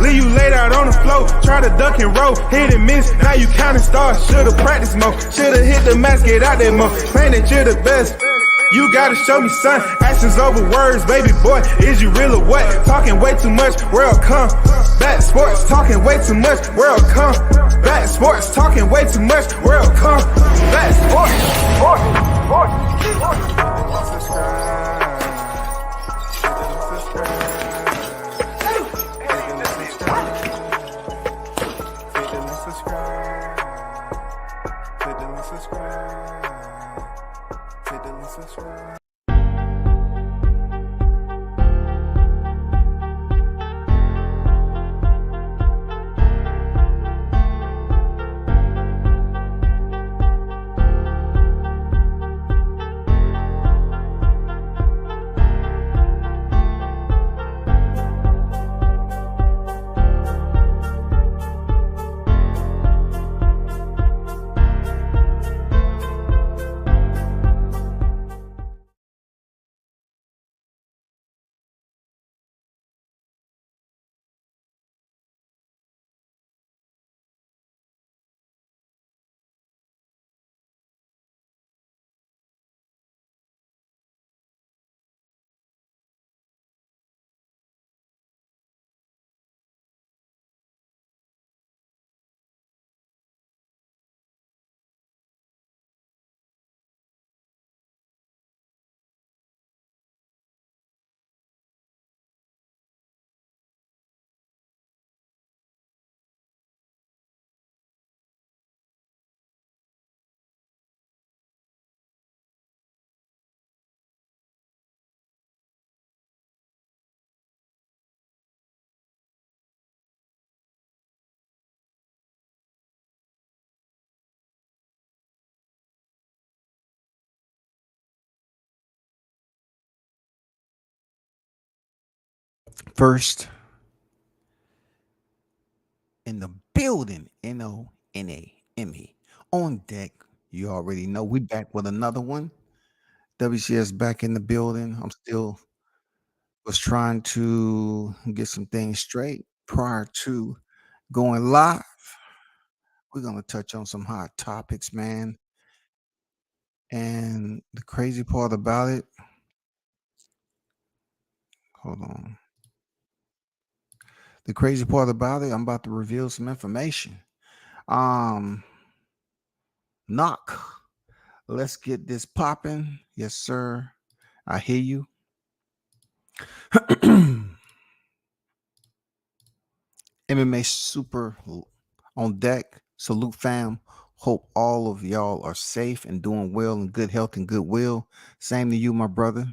Leave you laid out on the floor. Try to duck and roll, hit and miss. Now you counting stars. Should've practiced more. Should've hit the mask, get out there more. Man, that you're the best. You gotta show me, son. Actions over words, baby boy. Is you real or what? Talking way too much, world come. Back sports, talking way too much, world come. Back sports, talking way too much, world come. Back sports, First in the building, Noname. On deck, you already know we back with another one. WCS back in the building. I'm still was trying to get some things straight prior to going live. We're gonna touch on some hot topics, man. And the crazy part about it, hold on. The crazy part about it, I'm about to reveal some information. Knock. Let's get this popping. Yes, sir. I hear you. MMA Super on deck. Salute, fam. Hope all of y'all are safe and doing well in good health and goodwill. Same to you, my brother.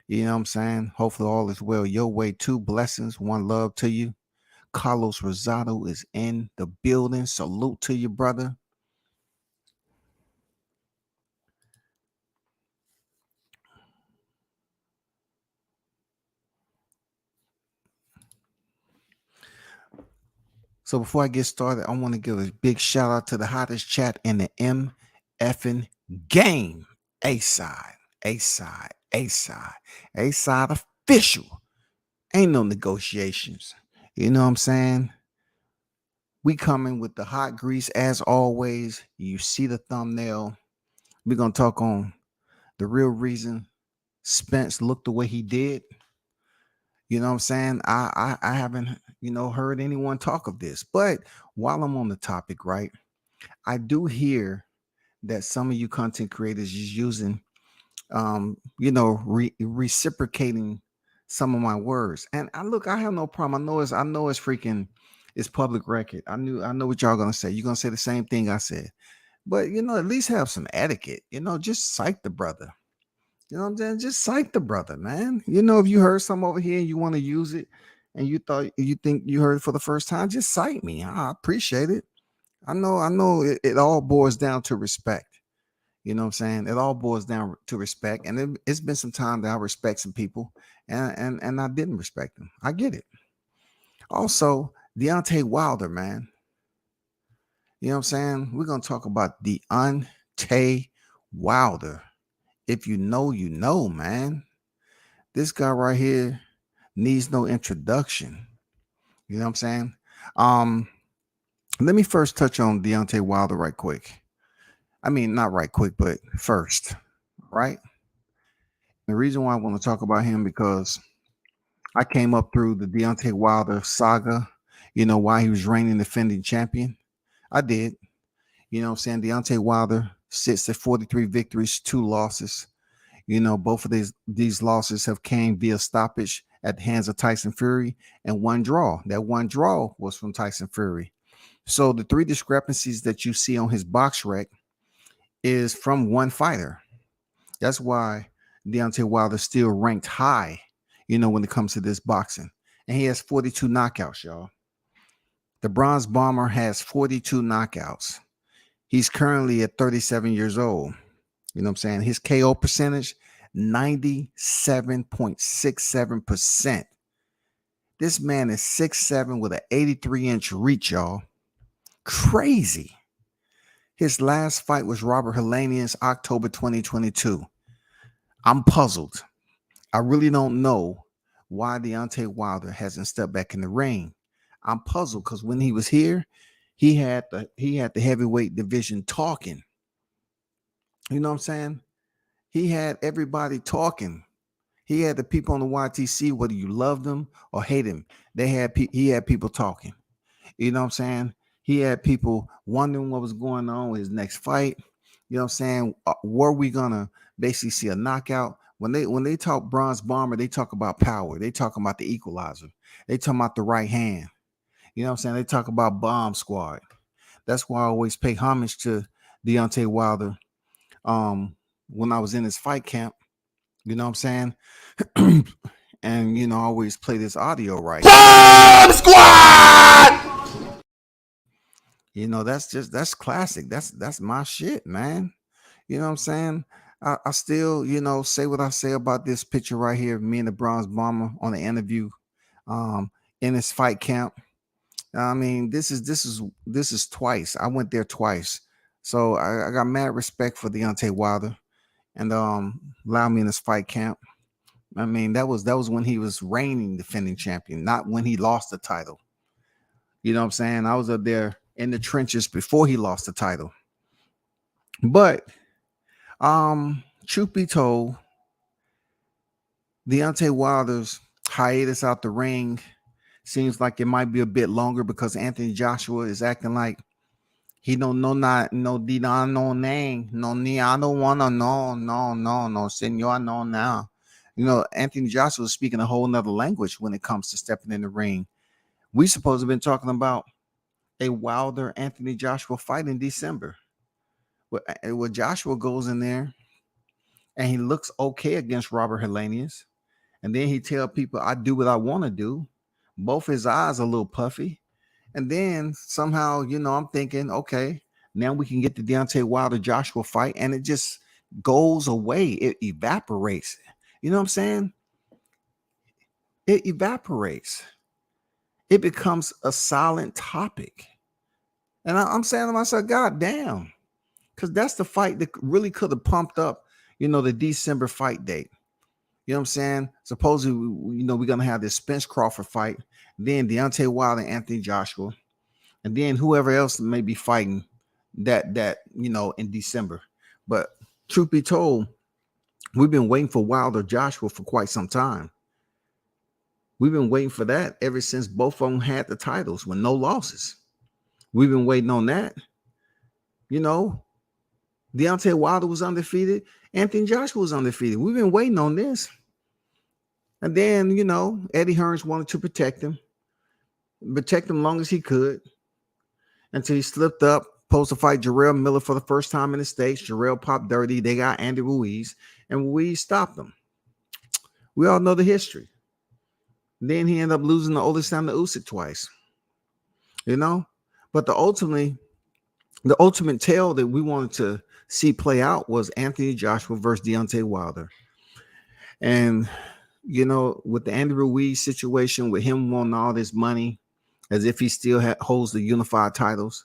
You know what I'm saying? Hopefully all is well your way too. Blessings. One love to you. Carlos Rosado is in the building. Salute to you, brother. So before I get started, I want to give a big shout out to the hottest chat in the MFing game. A-side official. Ain't no negotiations. You know what I'm saying? We coming with the hot grease as always. You see the thumbnail. We're going to talk on the real reason Spence looked the way he did. You know what I'm saying? I haven't, heard anyone talk of this. But while I'm on the topic, right, I do hear that some of you content creators is using, reciprocating some of my words. And I have no problem. I know it's freaking, it's public record. I know what y'all gonna say. You're gonna say the same thing I said. But at least have some etiquette. Just cite the brother. You know what I'm saying? Just cite the brother, man. If you heard some over here and you want to use it and you think you heard it for the first time, just cite me. I appreciate it. I know it all boils down to respect. You know what I'm saying? It all boils down to respect. And it's been some time that I respect some people and I didn't respect them. I get it. Also, Deontay Wilder, man. You know what I'm saying? We're going to talk about Deontay Wilder. If you know, man. This guy right here needs no introduction. You know what I'm saying? Um, Let me first touch on Deontay Wilder right quick. I mean, not right quick, but first, right? The reason why I want to talk about him because I came up through the Deontay Wilder saga, while he was reigning defending champion. I did. You know what I'm saying? Deontay Wilder sits at 43 victories, 2 losses. Both of these losses have came via stoppage at the hands of Tyson Fury and one draw. That one draw was from Tyson Fury. So the 3 discrepancies that you see on his box rec is from one fighter. That's why Deontay Wilder still ranked high, when it comes to this boxing. And he has 42 knockouts, y'all. The Bronze Bomber has 42 knockouts. He's currently at 37 years old. You know what I'm saying? His KO percentage, 97.67%. This man is 6'7" with an 83-inch reach, y'all. Crazy. His last fight was Robert Helenius, October 2022. I'm puzzled. I really don't know why Deontay Wilder hasn't stepped back in the ring. I'm puzzled because when he was here, he had the heavyweight division talking. You know what I'm saying? He had everybody talking. He had the people on the YTC, whether you loved them or hate him. He had people talking. You know what I'm saying? He had people wondering what was going on with his next fight. You know what I'm saying? Were we gonna basically see a knockout? When they talk Bronze Bomber, they talk about power. They talk about the equalizer. They talk about the right hand. You know what I'm saying? They talk about Bomb Squad. That's why I always pay homage to Deontay Wilder. When I was in his fight camp, you know what I'm saying? And I always play this audio right. Bomb Squad! That's classic. That's my shit, man. You know what I'm saying? I still, say what I say about this picture right here, me and the Bronze Bomber on the interview in his fight camp. I mean, this is twice. I went there twice. So I got mad respect for Deontay Wilder and allowed me in his fight camp. I mean, that was when he was reigning defending champion, not when he lost the title. You know what I'm saying? I was up there in the trenches before he lost the title. But truth be told, Deontay Wilder's hiatus out the ring seems like it might be a bit longer because Anthony Joshua is acting like he don't know not no Dina no name no ni I don't wanna no senor no now. Anthony Joshua is speaking a whole nother language when it comes to stepping in the ring. We supposed to have been talking about a Wilder Anthony Joshua fight in December. Where Joshua goes in there and he looks okay against Robert Helenius. And then he tell people, I do what I want to do. Both his eyes are a little puffy. And then somehow, I'm thinking, okay, now we can get the Deontay Wilder Joshua fight. And it just goes away. It evaporates. You know what I'm saying? It evaporates. It becomes a silent topic. And I'm saying to myself, God damn. Because that's the fight that really could have pumped up, the December fight date. You know what I'm saying? Supposedly, we're going to have this Spence Crawford fight, then Deontay Wilder and Anthony Joshua, and then whoever else may be fighting that in December. But truth be told, we've been waiting for Wilder Joshua for quite some time. We've been waiting for that ever since both of them had the titles with no losses. We've been waiting on that. Deontay Wilder was undefeated. Anthony Joshua was undefeated. We've been waiting on this. And then, Eddie Hearns wanted to protect him long as he could until he slipped up, supposed to fight Jarrell Miller for the first time in the States. Jarrell popped dirty. They got Andy Ruiz, and Ruiz stopped him. We all know the history. Then he ended up losing to Oleksandr Usyk twice. But the ultimate tale that we wanted to see play out was Anthony Joshua versus Deontay Wilder. And, with the Andy Ruiz situation, with him wanting all this money as if he still holds the unified titles,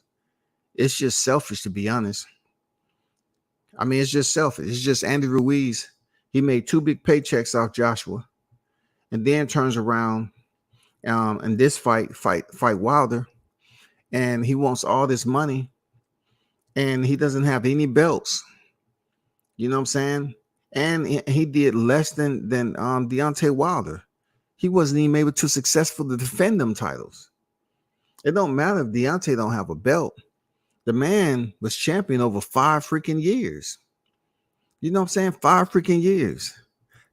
it's just selfish, to be honest. I mean, it's just selfish. It's just Andy Ruiz. He made 2 big paychecks off Joshua and then turns around in this fight Wilder, and he wants all this money, and he doesn't have any belts. You know what I'm saying? And he did less than Deontay Wilder. He wasn't even able to successful to defend them titles. It don't matter if Deontay don't have a belt. The man was champion over 5 freaking years. You know what I'm saying? 5 freaking years.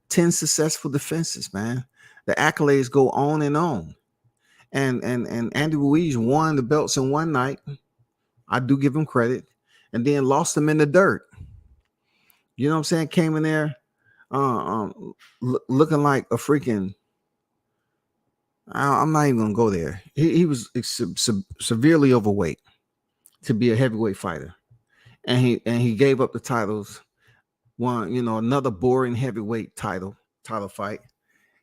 10 successful defenses, man. The accolades go on and on. And Andy Ruiz won the belts in one night. I do give him credit. And then lost them in the dirt. You know what I'm saying? Came in there looking like a freaking, I'm not even going to go there. He was severely overweight to be a heavyweight fighter. And he gave up the titles. Won, another boring heavyweight title fight.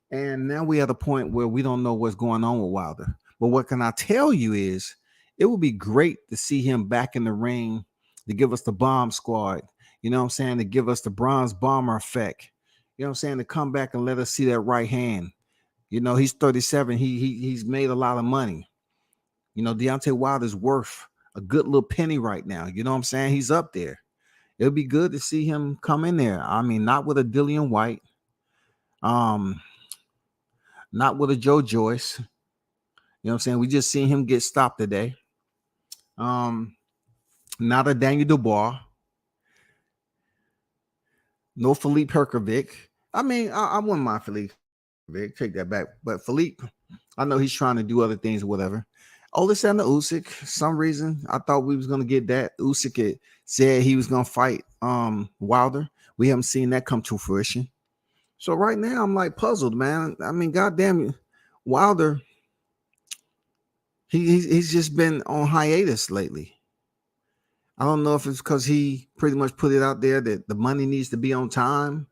And now we're at a point where we don't know what's going on with Wilder. But what can I tell you is it would be great to see him back in the ring to give us the bomb squad. You know what I'm saying? To give us the bronze bomber effect. You know what I'm saying? To come back and let us see that right hand. He's 37. He's made a lot of money. Deontay Wilder's worth a good little penny right now. You know what I'm saying? He's up there. It'll be good to see him come in there. I mean, not with a Dillian White. Not with a Joe Joyce. You know what I'm saying? We just seen him get stopped today. Not a Daniel Dubois. No Philippe Herkovic. I mean, I wouldn't mind Philippe. Take that back. But Philippe, I know he's trying to do other things or whatever. Alexander Usyk, some reason I thought we was gonna get that. Usyk said he was gonna fight Wilder. We haven't seen that come to fruition. So right now I'm like puzzled, man. I mean, goddamn, Wilder, he's just been on hiatus lately. I don't know if it's because he pretty much put it out there that the money needs to be on time.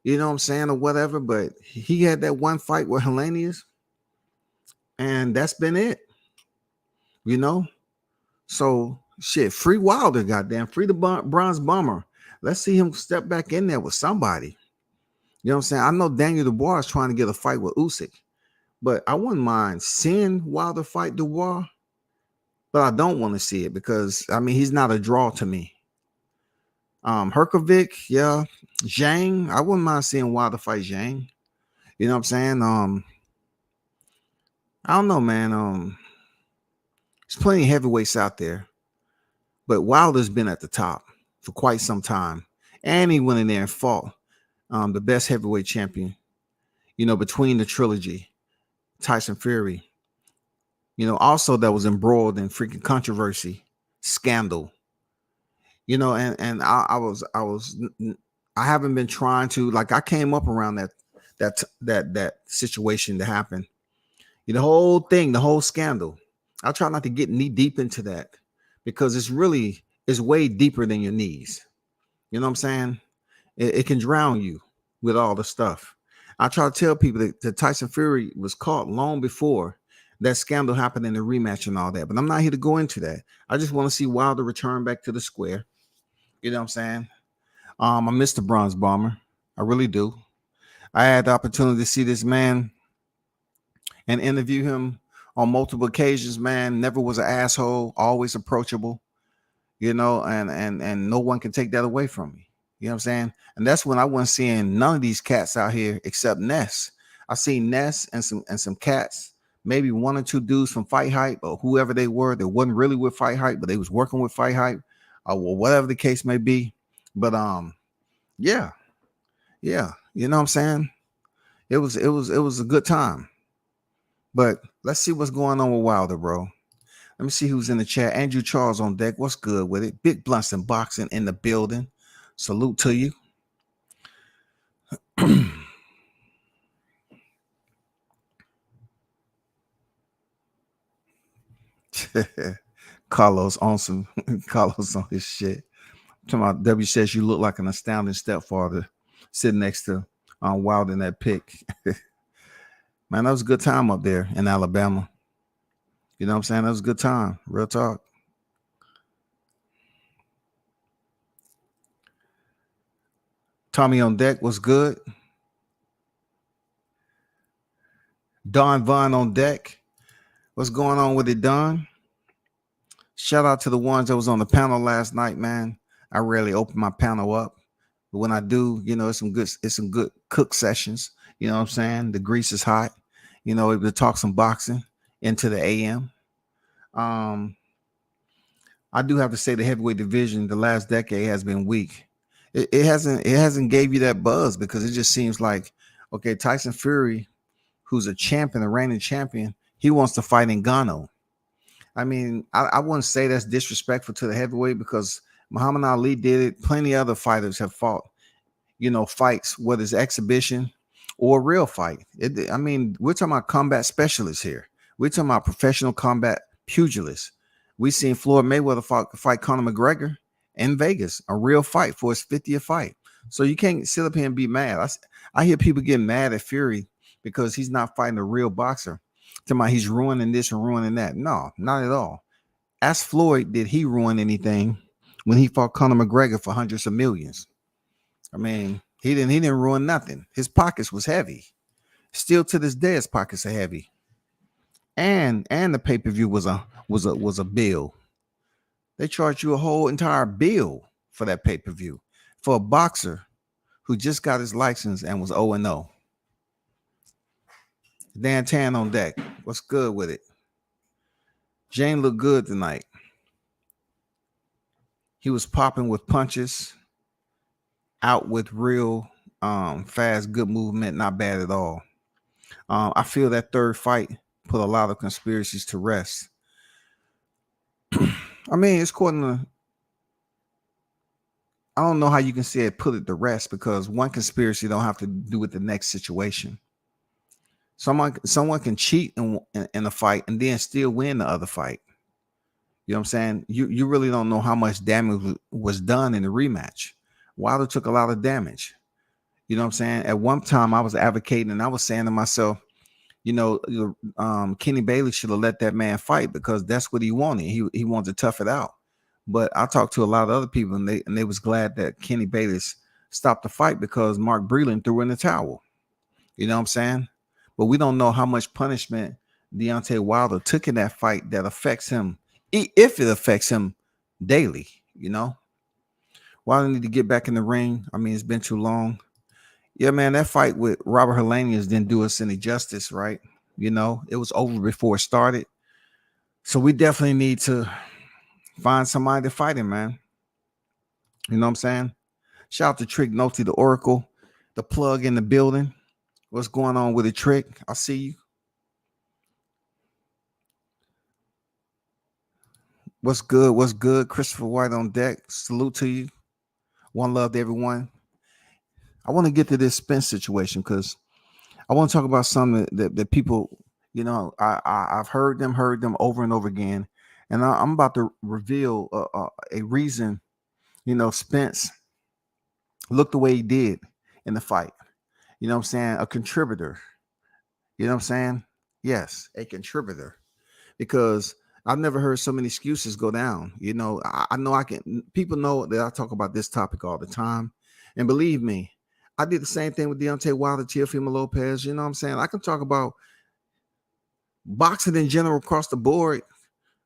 You know what I'm saying, or whatever. But he had that one fight with Helenius, and that's been it. So shit, free Wilder, goddamn, free the bronze bomber. Let's see him step back in there with somebody. You know what I'm saying? I know Daniel Dubois is trying to get a fight with Usyk, but I wouldn't mind seeing Wilder fight Dubois, but I don't want to see it because I mean he's not a draw to me. Herkovic, yeah, Zhang, I wouldn't mind seeing Wilder fight Zhang. You know what I'm saying? I don't know, man. There's plenty of heavyweights out there, but Wilder's been at the top for quite some time, and he went in there and fought the best heavyweight champion. Between the trilogy, Tyson Fury. Also that was embroiled in freaking controversy, scandal. And I haven't been trying to, like, I came up around that situation to happen. The whole thing, the whole scandal. I try not to get knee deep into that because it's way deeper than your knees. You know what I'm saying? It can drown you with all the stuff. I try to tell people that Tyson Fury was caught long before that scandal happened in the rematch and all that. But I'm not here to go into that. I just want to see Wilder return back to the square. You know what I'm saying? I miss the bronze bomber. I really do. I had the opportunity to see this man and interview him on multiple occasions, man. Never was an asshole, always approachable, and no one can take that away from me. You know what I'm saying? And that's when I wasn't seeing none of these cats out here except Ness. I seen Ness and some cats, maybe one or two dudes from Fight Hype or whoever they were. They wasn't really with Fight Hype, but they was working with Fight Hype, or whatever the case may be. But yeah, you know what I'm saying? It was a good time. But let's see what's going on with Wilder, bro. Let me see who's in the chat. Andrew Charles on deck. What's good with it? Big Blunts and Boxing in the building. Salute to you. Carlos on his shit. Talking about W says you look like an astounding stepfather sitting next to Wilder in that pic. Man, that was a good time up there in Alabama. You know what I'm saying? That was a good time. Real talk. Tommy on deck was good. Don Vaughn on deck. What's going on with it, Don? Shout out to the ones that was on the panel last night, man. I rarely open my panel up, but when I do, it's some good cook sessions. You know what I'm saying? The grease is hot. Able to talk some boxing into the AM. I do have to say the heavyweight division the last decade has been weak. It hasn't gave you that buzz because it just seems like, okay, Tyson Fury, who's a champion, a reigning champion, he wants to fight Ngannou. I mean, I wouldn't say that's disrespectful to the heavyweight because Muhammad Ali did it. Plenty of other fighters have fought, fights, whether it's exhibition or a real fight. We're talking about combat specialists here. We're talking about professional combat pugilists. We seen Floyd Mayweather fight Conor McGregor in Vegas, a real fight for his 50th fight. So you can't sit up here and be mad. I hear people getting mad at Fury because he's not fighting a real boxer. Talking about he's ruining this and ruining that. No, not at all. Ask Floyd, did he ruin anything when he fought Conor McGregor for hundreds of millions? I mean, he didn't ruin nothing. His pockets was heavy. Still to this day, his pockets are heavy. And the pay-per-view was a bill. They charged you a whole entire bill for that pay-per-view for a boxer who just got his license and was 0-0. Dan Tan on deck. What's good with it? Jane looked good tonight. He was popping with punches, out with real fast, good movement, not bad at all. I feel that third fight put a lot of conspiracies to rest. I mean, it's according to, I don't know how you can say it put it to rest because one conspiracy don't have to do with the next situation. Someone can cheat in a fight and then still win the other fight. You know what I'm saying? You really don't know how much damage was done in the rematch. Wilder took a lot of damage. You know what I'm saying? At one time, I was advocating and I was saying to myself, Kenny Bailey should have let that man fight because that's what he wanted. He wanted to tough it out. But I talked to a lot of other people and they was glad that Kenny Bailey stopped the fight because Mark Breland threw in the towel. You know what I'm saying? But we don't know how much punishment Deontay Wilder took in that fight that affects him, if it affects him daily. Wilder need to get back in the ring. I mean, it's been too long. Yeah, man, that fight with Robert Helenius didn't do us any justice, right? It was over before it started. So we definitely need to find somebody to fight him, man. You know what I'm saying? Shout out to Trick Noty, the Oracle, the plug in the building. What's going on with the Trick? I see you. What's good? What's good? Christopher White on deck. Salute to you. One love to everyone. I want to get to this Spence situation because I want to talk about something that people, I've heard them over and over again. And I'm about to reveal a reason, Spence looked the way he did in the fight. You know what I'm saying? A contributor. You know what I'm saying? Yes, a contributor. Because I've never heard so many excuses go down. I know people know that I talk about this topic all the time. And believe me, I did the same thing with Deontay Wilder, Teofimo Lopez. You know what I'm saying? I can talk about boxing in general across the board,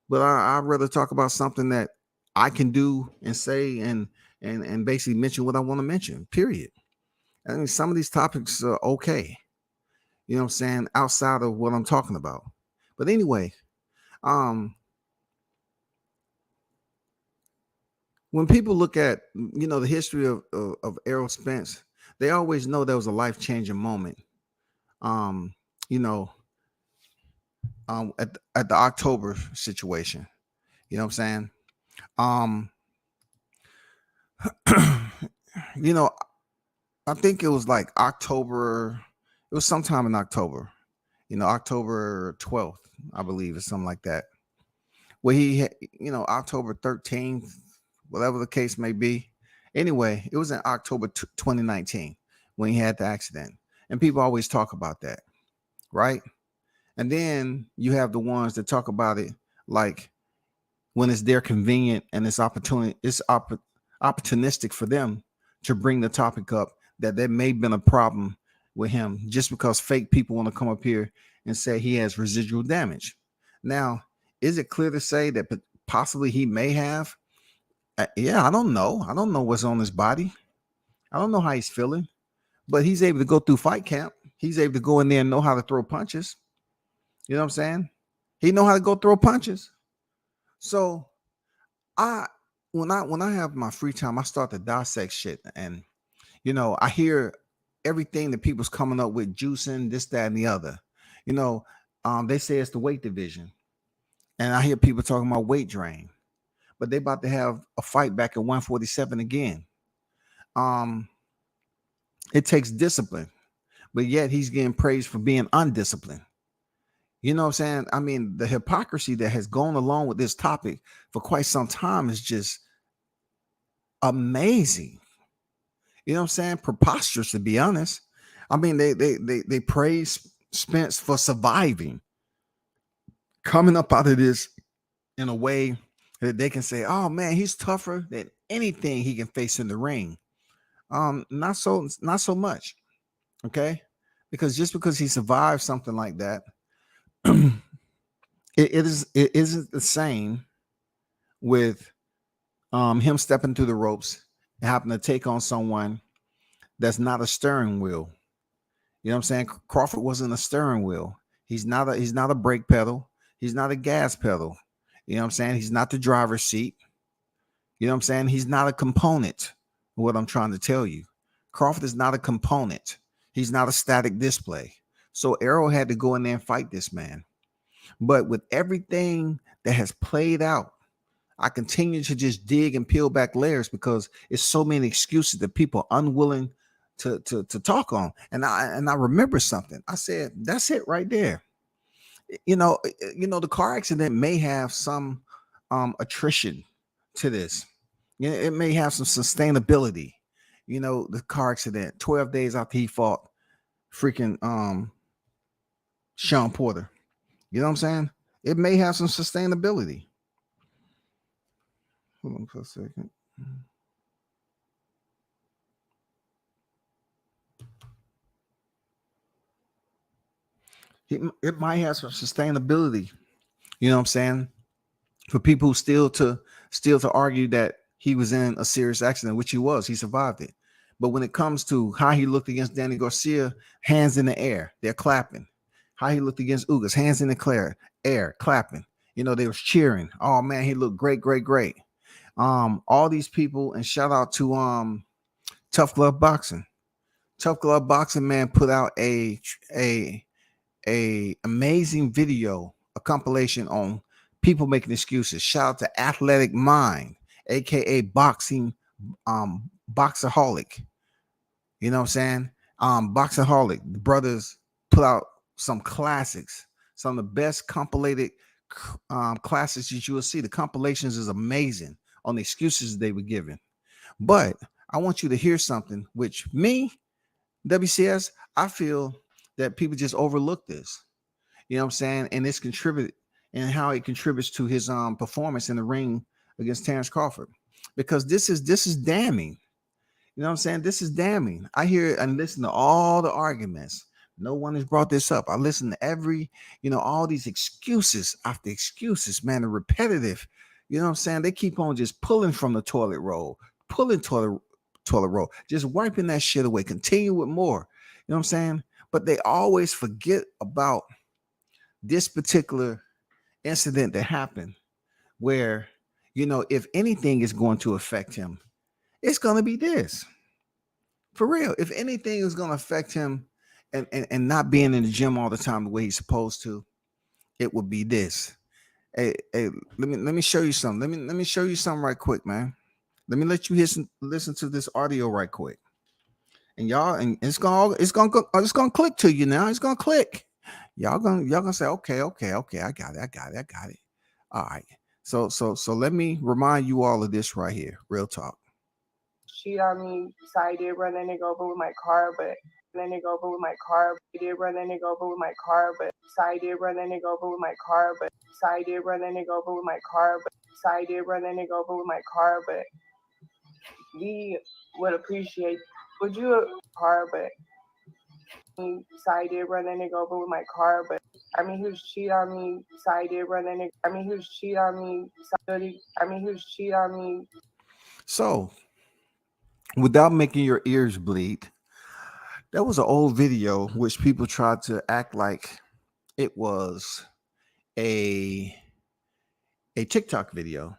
but I'd rather talk about something that I can do and say and basically mention what I want to mention, period. I mean, some of these topics are okay. You know what I'm saying? Outside of what I'm talking about. But anyway, when people look at, the history of Errol Spence, they always know there was a life-changing moment. At the October situation. You know what I'm saying? I think it was like October. It was sometime in October. October 12th, I believe, or something like that. Where he had, October 13th, whatever the case may be. Anyway, it was in October 2019 when he had the accident. And people always talk about that, right? And then you have the ones that talk about it like when it's their convenient and it's opportunistic for them to bring the topic up that there may have been a problem with him just because fake people want to come up here and say he has residual damage. Now, is it clear to say that possibly he may have? Yeah, I don't know. I don't know what's on his body. I don't know how he's feeling, but he's able to go through fight camp. He's able to go in there and know how to throw punches. You know what I'm saying? He know how to go throw punches. So when I have my free time, I start to dissect shit, and I hear everything that people's coming up with, juicing this, that, and the other. They say it's the weight division, and I hear people talking about weight drain, but they about to have a fight back at 147 again. It takes discipline, but yet he's getting praised for being undisciplined. You know what I'm saying? I mean, the hypocrisy that has gone along with this topic for quite some time is just amazing. You know what I'm saying? Preposterous, to be honest. I mean, they praise Spence for surviving, coming up out of this in a way that they can say, "Oh man, he's tougher than anything he can face in the ring." Not so much. Okay, because just because he survived something like that, it isn't the same with him stepping through the ropes and having to take on someone that's not a steering wheel. You know what I'm saying? Crawford wasn't a steering wheel. He's not a brake pedal. He's not a gas pedal. You know what I'm saying? He's not the driver's seat. You know what I'm saying? He's not a component. What I'm trying to tell you. Crawford is not a component. He's not a static display. So Arrow had to go in there and fight this man. But with everything that has played out, I continue to just dig and peel back layers because it's so many excuses that people are unwilling to talk on. And I remember something. I said, that's it right there. The car accident may have some attrition to this. It may have some sustainability. The car accident 12 days after he fought freaking Sean Porter. You know what I'm saying? It may have some sustainability. Hold on for a second. It might have some sustainability. You know what I'm saying? For people who still to argue that he was in a serious accident, which he was, he survived it. But when it comes to how he looked against Danny Garcia, hands in the air, they're clapping. How he looked against Ugas, hands in the air, clapping. They was cheering. Oh man, he looked great, great, great. All these people, and shout out to Tough Glove Boxing. Tough Glove Boxing, man, put out a amazing video, a compilation on people making excuses. Shout out to Athletic Mind, aka Boxing Boxaholic. You know what I'm saying? Boxaholic. The brothers put out some classics, some of the best compilated classics that you will see. The compilations is amazing on the excuses they were given. But I want you to hear something, which me, WCS, I feel that people just overlook this. You know what I'm saying? And it's contributed, and how it contributes to his performance in the ring against Terrence Crawford. Because this is damning. You know what I'm saying? This is damning. I hear and listen to all the arguments. No one has brought this up. I listen to all these excuses after excuses, man, are repetitive. You know what I'm saying? They keep on just pulling from the toilet roll, toilet roll, just wiping that shit away. Continue with more. You know what I'm saying? But they always forget about this particular incident that happened where, if anything is going to affect him, it's going to be this. For real. If anything is going to affect him and not being in the gym all the time the way he's supposed to, it would be this. Hey, let me show you something. Let me show you something right quick, man. Let me let you listen to this audio right quick. And y'all, and it's gonna click to you now. It's gonna click. Y'all gonna say, okay, I got it. All right. So let me remind you all of this right here. Real talk. Cheat on me, so I did run that nigga over with my car, but that nigga over with my car. I did run that nigga over with my car, but so I did run that nigga over with my car, but so I did run that nigga over with my car, but so I did run that nigga over with my car, but we would appreciate, would you car, but Decided run that nigga over with my car, but I mean, he was cheat on me. Decided run that nigga. I mean, he was cheat on me. I mean, he was cheat on me. So, without making your ears bleed, that was an old video which people tried to act like it was a TikTok video.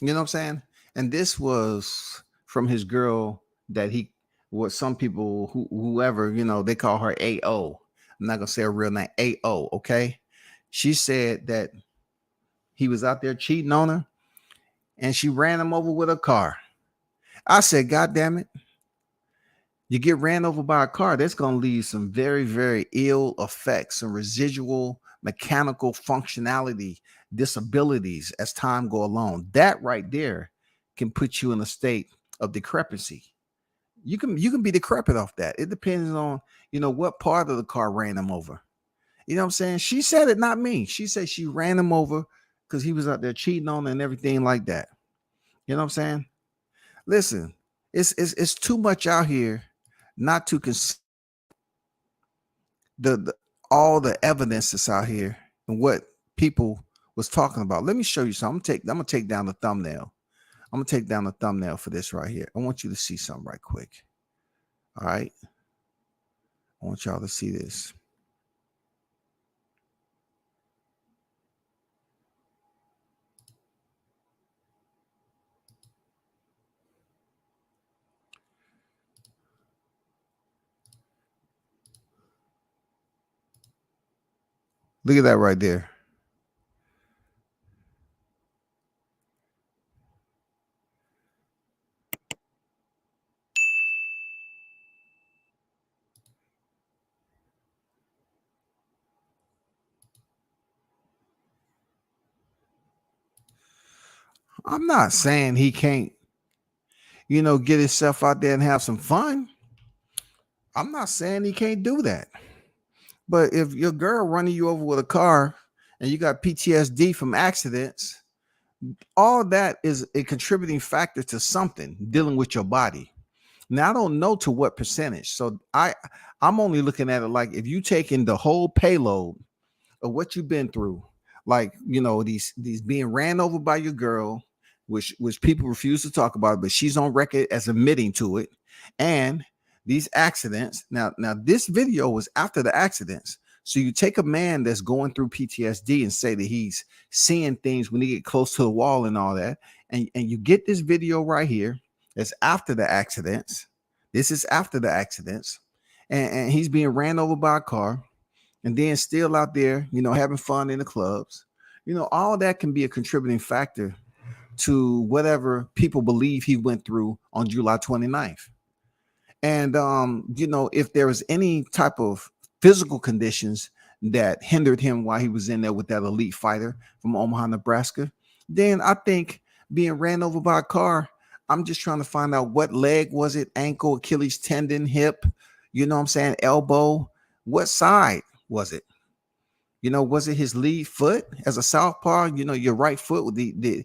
You know what I'm saying? And this was from his girl that he, what some people, whoever, you know, they call her AO. I'm not gonna say her real name, AO. Okay, she said that he was out there cheating on her, and she ran him over with a car. I said, God damn it. You get ran over by a car, that's going to leave some very, very ill effects, some residual mechanical functionality disabilities as time go along. That right there can put you in a state of decrepency. You can be decrepit off that. It depends on, you know, what part of the car ran him over. You know what I'm saying? She said it, not me. She said she ran him over because he was out there cheating on her and everything like that. You know what I'm saying? Listen, it's too much out here not to consider the all the evidence that's out here and what people was talking about. Let me show you something. I'm gonna take down the thumbnail. I'm gonna take down the thumbnail for this right here. I want you to see something right quick. All right. I want y'all to see this. Look at that right there. I'm not saying he can't, you know, get himself out there and have some fun. I'm not saying he can't do that. But if your girl running you over with a car and you got PTSD from accidents, all that is a contributing factor to something dealing with your body. Now, I don't know to what percentage. So I'm only looking at it like if you taking the whole payload of what you've been through, like, you know, these being ran over by your girl, which people refuse to talk about, but she's on record as admitting to it, and these accidents. Now this video was after the accidents. So you take a man that's going through PTSD and say that he's seeing things when he get close to the wall and all that, and you get this video right here that's after the accidents. This is after the accidents, and he's being ran over by a car, and then still out there, you know, having fun in the clubs. You know, all that can be a contributing factor to whatever people believe he went through on July 29th. And you know, if there was any type of physical conditions that hindered him while he was in there with that elite fighter from Omaha, Nebraska, then I think being ran over by a car, I'm just trying to find out what leg was it, ankle, Achilles tendon, hip, you know what I'm saying, elbow, what side was it? You know, was it his lead foot as a southpaw? You know, your right foot with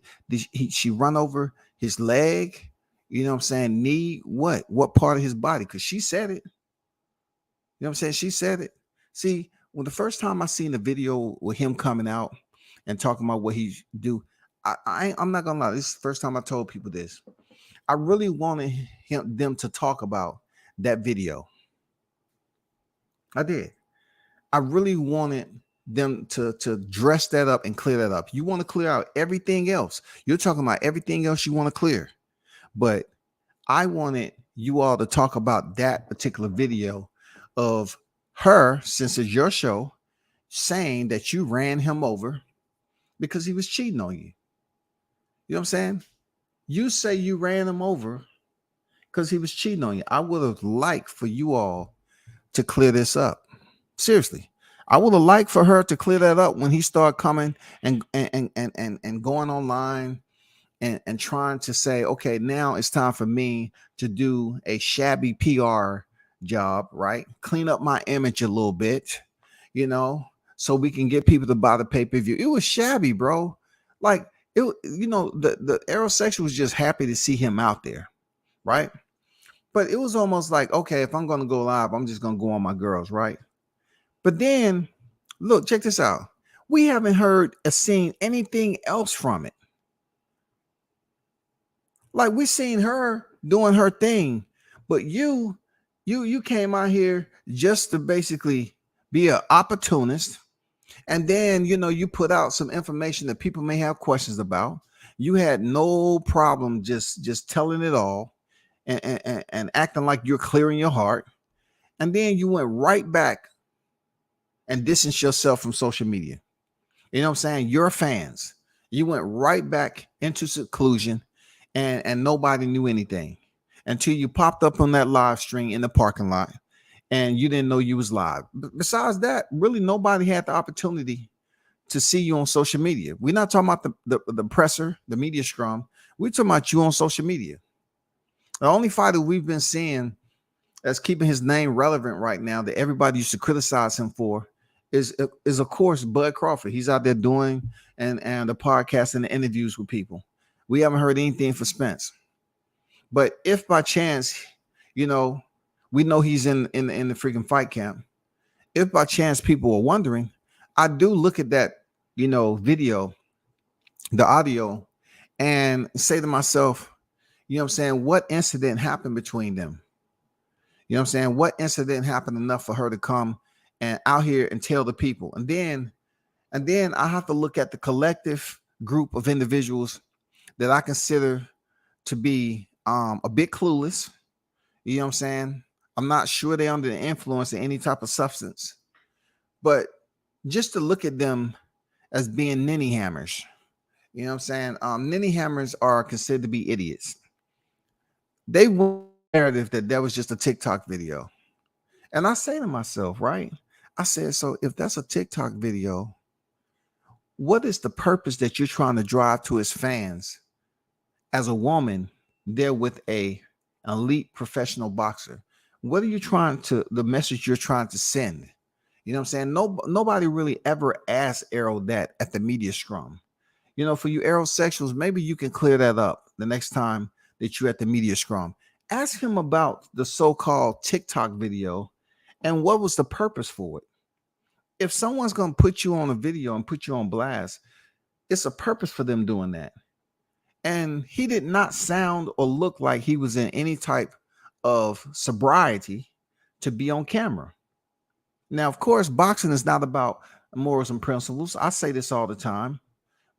she run over his leg. You know what I'm saying? Knee, what part of his body? Because she said it. You know what I'm saying? She said it. See, when the first time I seen the video with him coming out and talking about what he do, I'm not gonna lie. This is the first time I told people this. I really wanted them to talk about that video. I did. I really wanted them to dress that up and clear that up. You want to clear out everything else. You're talking about everything else you want to clear. But I wanted you all to talk about that particular video of her, since it's your show, saying that you ran him over because he was cheating on you. You know what I'm saying? You say you ran him over because he was cheating on you. I would have liked for you all to clear this up. Seriously. I would have liked for her to clear that up when he started coming and going online and trying to say, okay, now it's time for me to do a shabby PR job, right? Clean up my image a little bit, you know, so we can get people to buy the pay-per-view. It was shabby, bro. Like, it, you know, the aerosexual was just happy to see him out there, right? But it was almost like, okay, if I'm going to go live, I'm just going to go on my girls, right? But then, look, check this out. We haven't heard or seen anything else from it. Like we seen her doing her thing, but you came out here just to basically be an opportunist. And then, you put out some information that people may have questions about. You had no problem just telling it all and acting like you're clearing your heart. And then you went right back and distanced yourself from social media. You know what I'm saying? Your fans. You went right back into seclusion and nobody knew anything until you popped up on that live stream in the parking lot and you didn't know you was live. But besides that, really nobody had the opportunity to see you on social media. We're not talking about the presser, the media scrum. We're talking about you on social media. The only fighter we've been seeing that's keeping his name relevant right now that everybody used to criticize him for is of course Bud Crawford. He's out there doing and the podcast and the interviews with people. We haven't heard anything for Spence. But if by chance, we know he's in the freaking fight camp. If by chance people are wondering, I do look at that, video, the audio, and say to myself, what incident happened between them? You know what I'm saying? What incident happened enough for her to come and out here and tell the people? And then I have to look at the collective group of individuals that I consider to be a bit clueless. You know what I'm saying? I'm not sure they're under the influence of any type of substance, but just to look at them as being ninny hammers. You know what I'm saying? Ninny hammers are considered to be idiots. They want narrative that was just a TikTok video. And I say to myself, right? I said, so if that's a TikTok video, what is the purpose that you're trying to drive to his fans as a woman there with a elite professional boxer? What are you the message you're trying to send? You know what I'm saying? Nobody really ever asked Errol that at the media scrum. For you aerosexuals, maybe you can clear that up the next time that you're at the media scrum. Ask him about the so-called TikTok video and what was the purpose for it. If someone's going to put you on a video and put you on blast, it's a purpose for them doing that. And he did not sound or look like he was in any type of sobriety to be on camera. Now, of course, boxing is not about morals and principles. I say this all the time.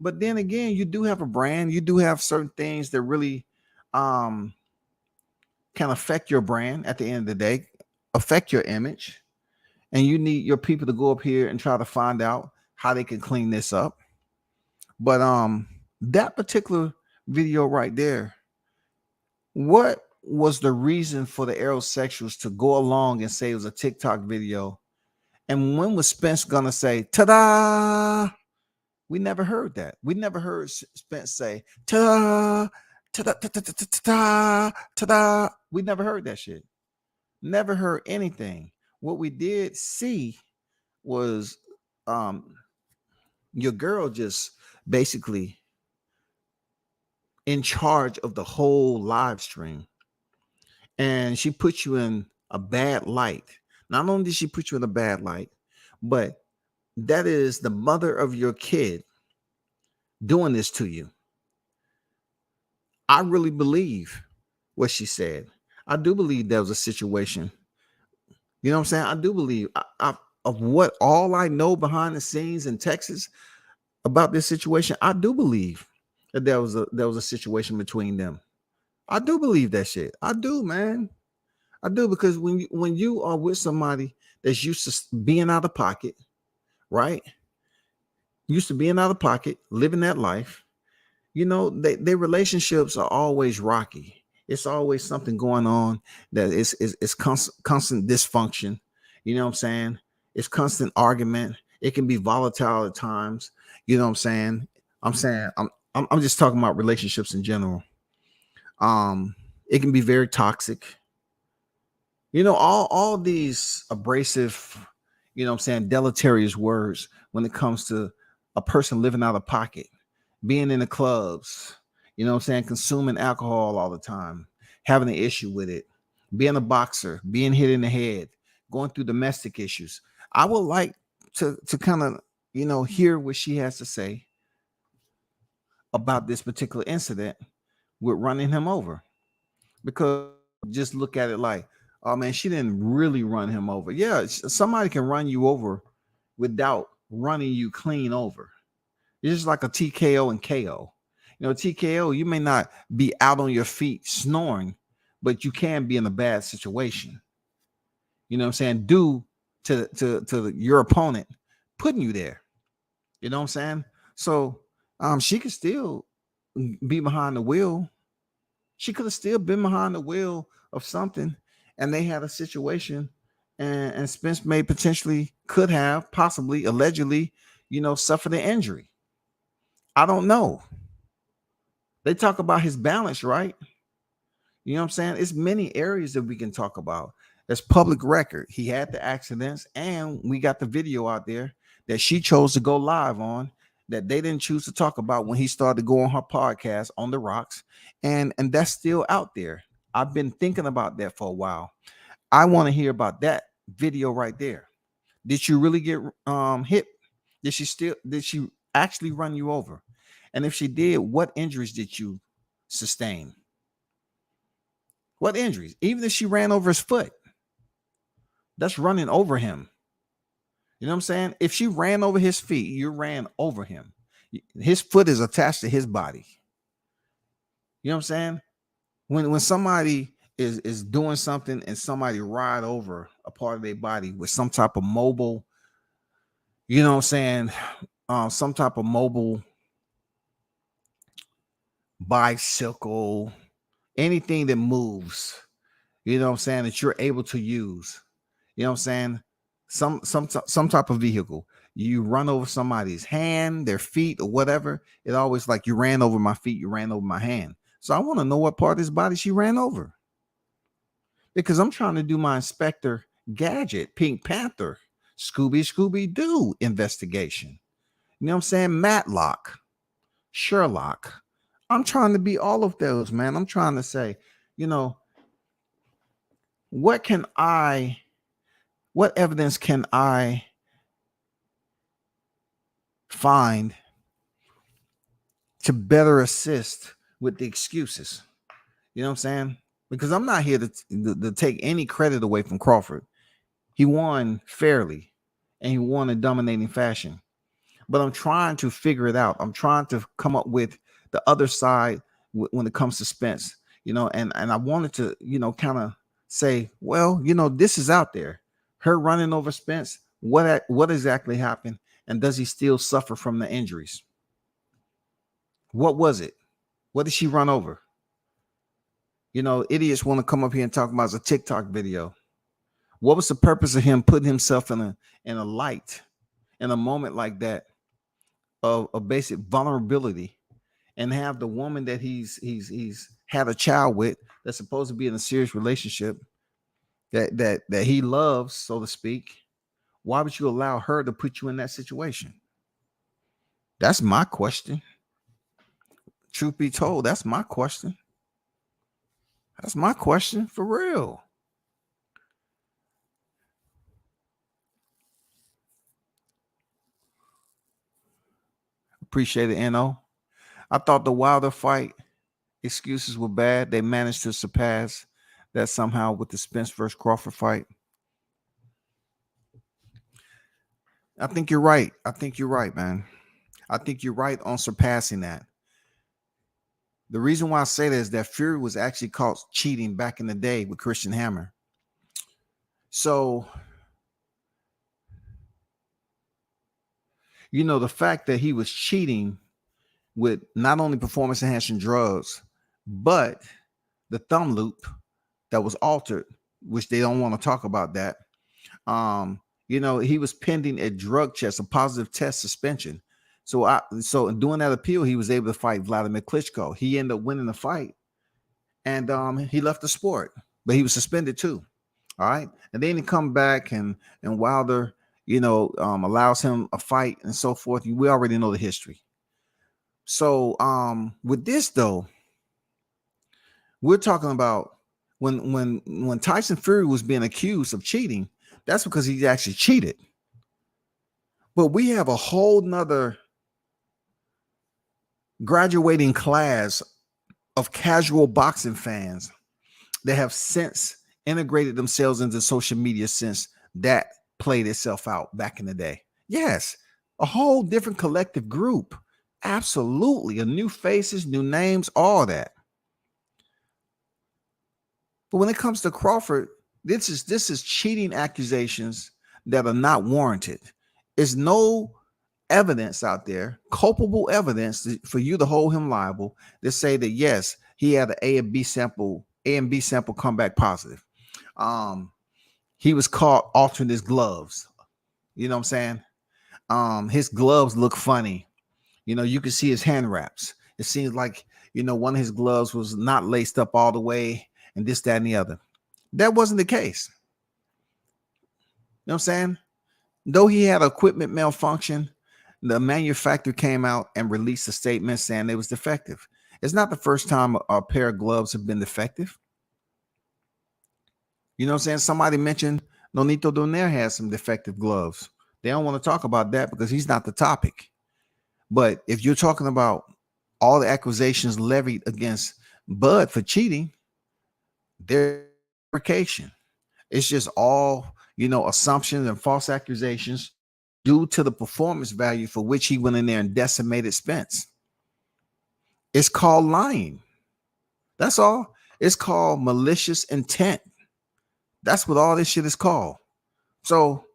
But then again, you do have a brand. You do have certain things that really can affect your brand at the end of the day, affect your image. And you need your people to go up here and try to find out how they can clean this up. But that particular video right there, what was the reason for the aerosexuals to go along and say it was a TikTok video? And when was Spence gonna say, ta-da? We never heard that. We never heard Spence say, ta-da, ta-da, ta-da, ta-da, ta-da. We never heard that shit. Never heard anything. What we did see was your girl just basically in charge of the whole live stream. And she put you in a bad light. Not only did she put you in a bad light, but that is the mother of your kid doing this to you. I really believe what she said. I do believe there was a situation. You know what I'm saying? I do believe of what all I know behind the scenes in Texas about this situation. I do believe that there was a situation between them. I do believe that shit. I do, man. I do, because when you are with somebody that's used to being out of pocket, right? Used to being out of pocket, living that life, their relationships are always rocky. It's always something going on that is constant dysfunction. You know what I'm saying? It's constant argument. It can be volatile at times. You know what I'm saying? I'm just talking about relationships in general. It can be very toxic. All these abrasive, deleterious words when it comes to a person living out of pocket, being in the clubs, consuming alcohol all the time, having an issue with it, being a boxer, being hit in the head, going through domestic issues. I would like to kind of, hear what she has to say about this particular incident with running him over, because just look at it like, oh man, she didn't really run him over. Yeah, somebody can run you over without running you clean over. It's just like a TKO and KO. TKO, you may not be out on your feet snoring, but you can be in a bad situation. You know what I'm saying? Due to your opponent putting you there. You know what I'm saying? So she could still be behind the wheel. She could have still been behind the wheel of something, and they had a situation, and Spence may potentially could have possibly allegedly, suffered an injury. I don't know. They talk about his balance, right? You know what I'm saying? It's many areas that we can talk about. It's public record. He had the accidents, and we got the video out there that she chose to go live on, that they didn't choose to talk about when he started to go on her podcast on the rocks. And that's still out there. I've been thinking about that for a while. I want to hear about that video right there. Did you really get hit? Did she actually run you over? And if she did, what injuries did you sustain? What injuries? Even if she ran over his foot, that's running over him. You know what I'm saying? If she ran over his feet, you ran over him. His foot is attached to his body. You know what I'm saying? When somebody is doing something and somebody ride over a part of their body with some type of mobile, you know what I'm saying? Some type of mobile bicycle, anything that moves, you know what I'm saying, that you're able to use, you know what I'm saying? Some type of vehicle. You run over somebody's hand, their feet, or whatever. It always like, you ran over my feet, you ran over my hand. So I want to know what part of his body she ran over, because I'm trying to do my Inspector Gadget, Pink Panther, Scooby-Doo investigation. You know what I'm saying? Matlock, Sherlock. I'm trying to be all of those, man. I'm trying to say, what evidence can I find to better assist with the excuses? You know what I'm saying? Because I'm not here to take any credit away from Crawford. He won fairly, and he won in dominating fashion. But I'm trying to figure it out. I'm trying to come up with the other side when it comes to Spence, and I wanted to, kind of say, well, this is out there. Her running over Spence. What exactly happened? And does he still suffer from the injuries? What was it? What did she run over? Idiots want to come up here and talk about a TikTok video. What was the purpose of him putting himself in a light in a moment like that of basic vulnerability, and have the woman that he's had a child with, that's supposed to be in a serious relationship, that he loves, so to speak? Why would you allow her to put you in that situation? That's my question. Truth be told, that's my question. That's my question for real. Appreciate it, NO. I thought the Wilder fight excuses were bad. They managed to surpass that somehow with the Spence versus Crawford fight. I think you're right. I think you're right, man. I think you're right on surpassing that. The reason why I say that is that Fury was actually caught cheating back in the day with Christian Hammer. So, the fact that he was cheating with not only performance enhancing drugs, but the thumb loop that was altered, which they don't want to talk about that. He was pending a drug test, a positive test suspension. So in doing that appeal, he was able to fight Vladimir Klitschko. He ended up winning the fight, and he left the sport, but he was suspended too. All right, and then he come back, and Wilder, allows him a fight and so forth. We already know the history. So with this though, we're talking about When Tyson Fury was being accused of cheating, that's because he actually cheated. But we have a whole nother graduating class of casual boxing fans that have since integrated themselves into social media since that played itself out back in the day. Yes, a whole different collective group. Absolutely. A new faces, new names, all that. But when it comes to Crawford, this is cheating accusations that are not warranted. There's no evidence out there, culpable evidence for you to hold him liable to say that yes, he had an A and B sample come back positive. He was caught altering his gloves. You know what I'm saying? His gloves look funny. You know, you can see his hand wraps. It seems like, you know, one of his gloves was not laced up all the way and this, that, and the other. That wasn't the case. You know what I'm saying? Though he had equipment malfunction, the manufacturer came out and released a statement saying it was defective. It's not the first time a pair of gloves have been defective. You know what I'm saying? Somebody mentioned Nonito Donaire has some defective gloves. They don't want to talk about that because he's not the topic. But if you're talking about all the accusations levied against Bud for cheating, their fabrication. It's just all, you know, assumptions and false accusations due to the performance value for which he went in there and decimated Spence. It's called lying. That's all. It's called malicious intent. That's what all this shit is called. So,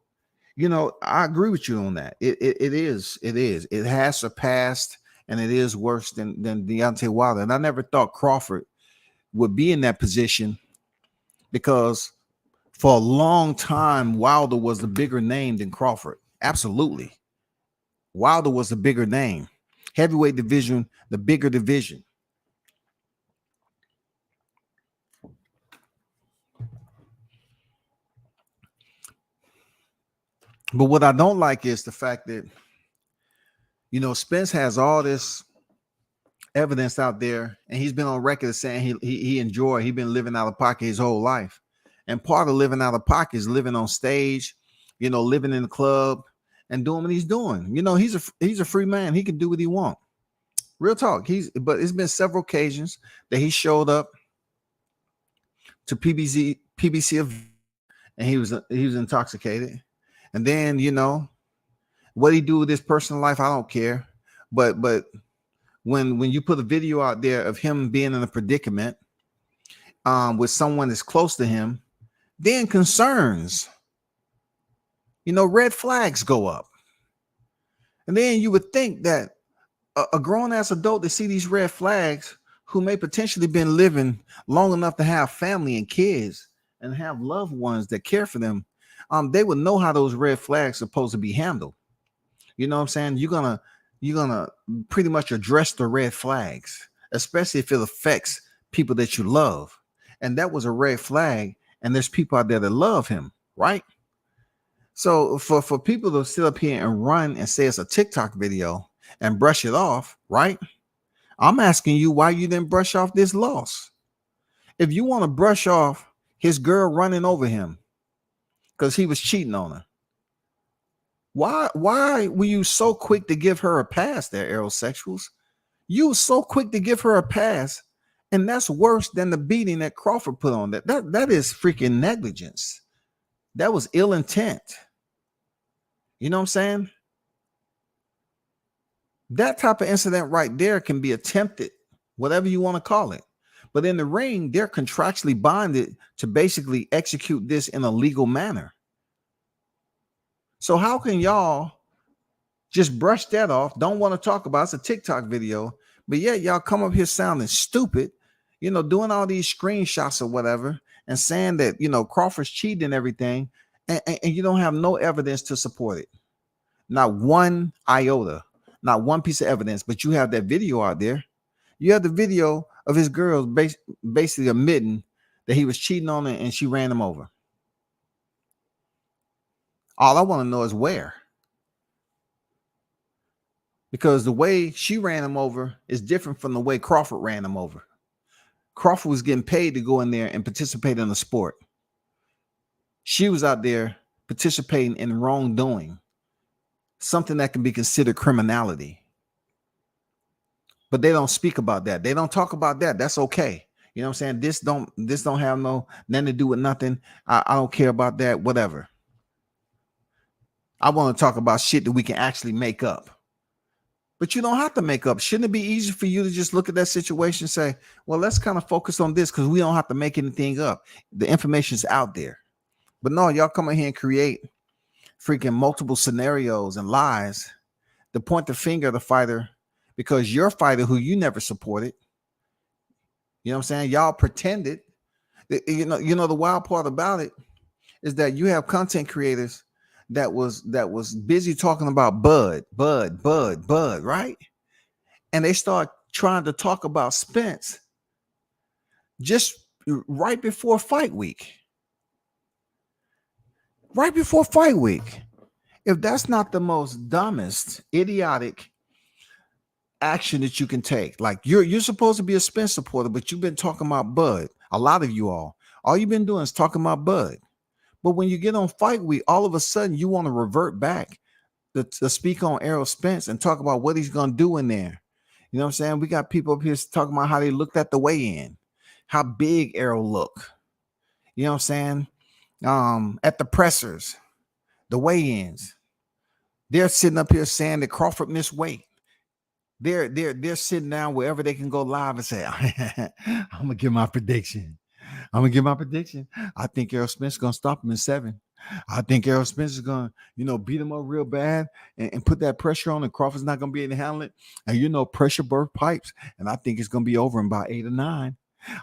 you know, I agree with you on that. It is. It has surpassed, and it is worse than Deontay Wilder. And I never thought Crawford would be in that position because for a long time, Wilder was the bigger name than Crawford. Absolutely. Wilder was the bigger name. Heavyweight division, the bigger division. But what I don't like is the fact that, you know, Spence has all this evidence out there, and he's been on record as saying he's been living out of pocket his whole life. And part of living out of pocket is living on stage, you know, living in the club and doing what he's doing. You know, he's a free man. He can do what he wants. Real talk. But it's been several occasions that he showed up to PBC and he was intoxicated. And then, you know, what he do with his personal life, I don't care. But when you put a video out there of him being in a predicament with someone that's close to him, then concerns, you know, red flags go up. And then you would think that a grown-ass adult to see these red flags, who may potentially been living long enough to have family and kids and have loved ones that care for them, they would know how those red flags are supposed to be handled. You know what I'm saying? You're gonna pretty much address the red flags, especially if it affects people that you love. And that was a red flag, and there's people out there that love him, right? So for people to sit up here and run and say it's a TikTok video and brush it off, right? I'm asking you why you didn't brush off this loss. If you want to brush off his girl running over him because he was cheating on her, why were you so quick to give her a pass there, aerosexuals? You were so quick to give her a pass, and that's worse than the beating that Crawford put on. That is freaking negligence. That was ill intent. You know what I'm saying? That type of incident right there can be attempted, whatever you want to call it. But in the ring, they're contractually bonded to basically execute this in a legal manner. So how can y'all just brush that off? Don't want to talk about it. It's a TikTok video, but yet y'all come up here sounding stupid, you know, doing all these screenshots or whatever and saying that, you know, Crawford's cheating and everything, and you don't have no evidence to support it. Not one iota, not one piece of evidence, but you have that video out there. You have the video of his girl basically admitting that he was cheating on her and she ran him over. All I want to know is where. Because the way she ran him over is different from the way Crawford ran him over. Crawford was getting paid to go in there and participate in the sport. She was out there participating in wrongdoing, something that can be considered criminality. But they don't speak about that. They don't talk about that. That's okay. You know what I'm saying? This don't have nothing to do with nothing. I don't care about that. Whatever. I want to talk about shit that we can actually make up. But you don't have to make up. Shouldn't it be easy for you to just look at that situation and say, well, let's kind of focus on this because we don't have to make anything up. The information's out there. But no, y'all come in here and create freaking multiple scenarios and lies to point the finger at the fighter because your fighter who you never supported, you know what I'm saying? Y'all pretended. You know, the wild part about it is that you have content creators that was busy talking about Bud, right? And they start trying to talk about Spence just right before fight week. Right before fight week. If that's not the most dumbest, idiotic action that you can take, like you're supposed to be a Spence supporter, but you've been talking about Bud. A lot of you all you've been doing is talking about Bud. But when you get on fight week, all of a sudden you want to revert back to speak on Errol Spence and talk about what he's going to do in there. You know what I'm saying? We got people up here talking about how they looked at the weigh-in, how big Errol looked. You know what I'm saying? At the pressers, the weigh-ins. They're sitting up here saying that Crawford missed weight. They're sitting down wherever they can go live and say, I'm gonna give my prediction. I think Errol Spence is gonna stop him in 7. I think Errol Spence is gonna, beat him up real bad and put that pressure on, and Crawford's not gonna be able to handle it. And pressure birth pipes, and I think it's gonna be over in about 8 or 9.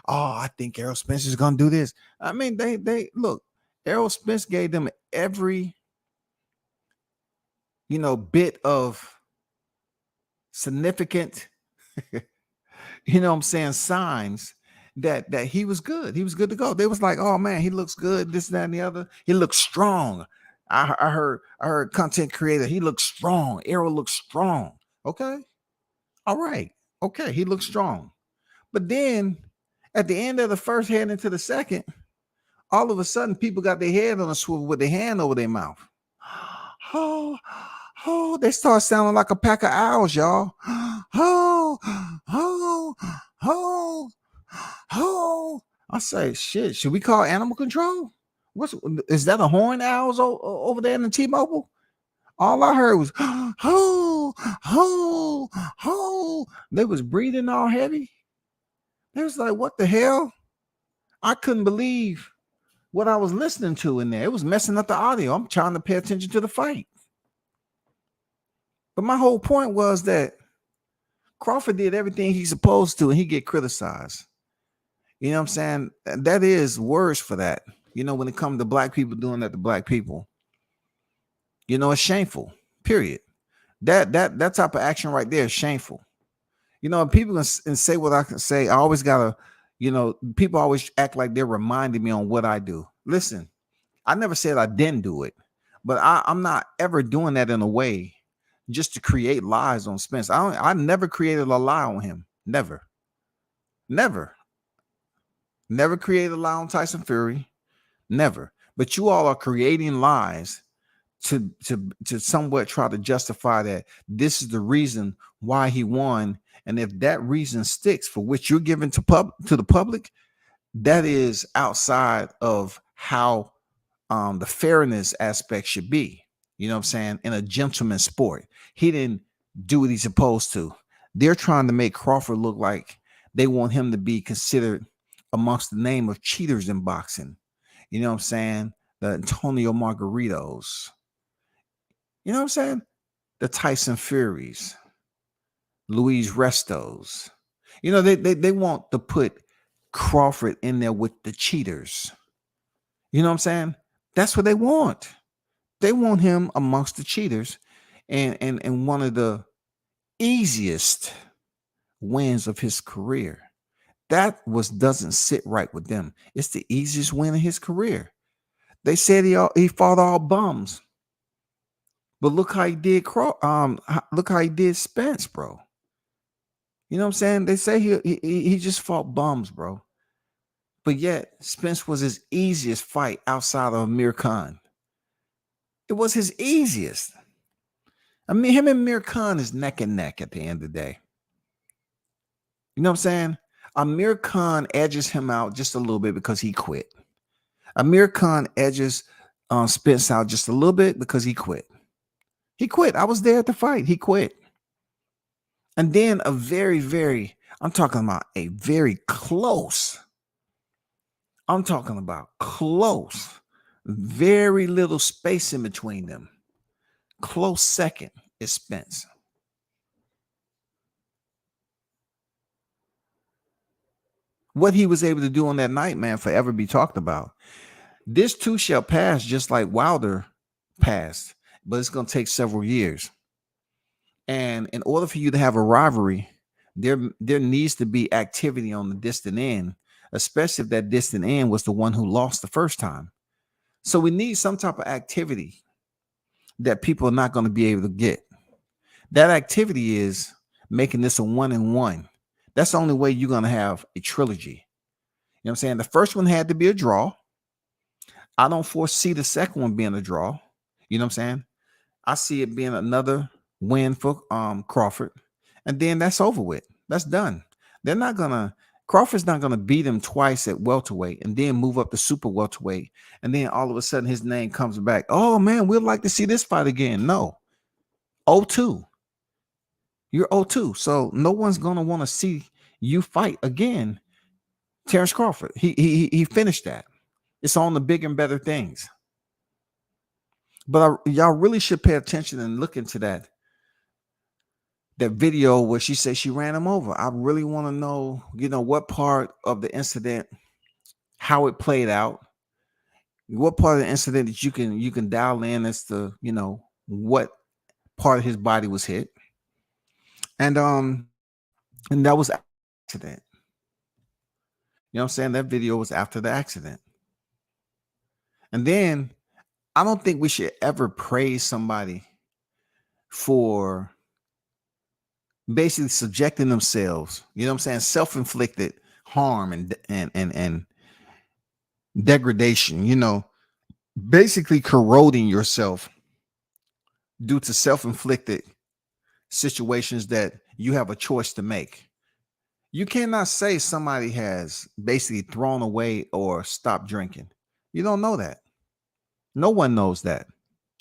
Oh, I think Errol Spence is gonna do this. I mean, they look. Errol Spence gave them every, bit of significant, signs that he was good. He was good to go. They was like, oh man, he looks good, this, that, and the other. He looks strong. I heard content creator, he looks strong. Errol looks strong. Okay. All right. Okay. He looks strong. But then at the end of the first, heading into the second, all of a sudden people got their head on a swivel with their hand over their mouth. Oh, they start sounding like a pack of owls, y'all. I say, shit, should we call animal control? Is that a horned owls over there in the T-Mobile? All I heard was, They was breathing all heavy. They was like, what the hell? I couldn't believe what I was listening to in there. It was messing up the audio. I'm trying to pay attention to the fight. But my whole point was that Crawford did everything he's supposed to, and he get criticized. You know what I'm saying? That is worse for that. When it comes to black people doing that to black people, it's shameful. Period. That type of action right there is shameful. People can say what I can say. I always gotta, people always act like they're reminding me on what I do. Listen, I never said I didn't do it, but I'm not ever doing that in a way just to create lies on Spence. I never created a lie on him. Never created a lie on Tyson Fury. Never. But you all are creating lies to somewhat try to justify that this is the reason why he won. And if that reason sticks for which you're giving to the public, that is outside of how the fairness aspect should be. You know what I'm saying? In a gentleman's sport, he didn't do what he's supposed to. They're trying to make Crawford look like they want him to be considered amongst the name of cheaters in boxing. You know what I'm saying? The Antonio Margaritos. You know what I'm saying? The Tyson Furies. Luis Restos. They want to put Crawford in there with the cheaters. You know what I'm saying? That's what they want. They want him amongst the cheaters, and one of the easiest wins of his career. That doesn't sit right with them. It's the easiest win of his career. They said he fought all bums, but look how he did. Look how he did Spence, bro. You know what I'm saying? They say he just fought bums, bro. But yet, Spence was his easiest fight outside of Amir Khan. It was his easiest. I mean, him and Amir Khan is neck and neck at the end of the day. You know what I'm saying? Amir Khan edges him out just a little bit because he quit. Amir Khan edges Spence out just a little bit because he quit. He quit. I was there at the fight. He quit. And then I'm talking about a very close. I'm talking about close. Very little space in between them. Close second is Spence. What he was able to do on that night, man, forever be talked about. This too shall pass, just like Wilder passed, but it's going to take several years. And in order for you to have a rivalry, there needs to be activity on the distant end, especially if that distant end was the one who lost the first time. So we need some type of activity that people are not going to be able to get. That activity is making this a 1-1. That's the only way you're going to have a trilogy. You know what I'm saying? The first one had to be a draw. I don't foresee the second one being a draw. You know what I'm saying? I see it being another win for Crawford. And then that's over with. That's done. Crawford's not gonna beat him twice at welterweight and then move up to super welterweight. And then all of a sudden his name comes back. Oh man, we'd like to see this fight again. No. 0-2. You're 0-2. So no one's gonna want to see you fight again. Terrence Crawford. He finished that. It's on the bigger and better things. But y'all really should pay attention and look into that video where she said she ran him over. I really want to know, what part of the incident, how it played out, what part of the incident that you can dial in as to, what part of his body was hit. And that was accident. You know what I'm saying? That video was after the accident. And then I don't think we should ever praise somebody for basically subjecting themselves, you know what I'm saying, self-inflicted harm and degradation, basically corroding yourself due to self-inflicted situations that you have a choice to make. You cannot say somebody has basically thrown away or stopped drinking. You don't know that. No one knows that.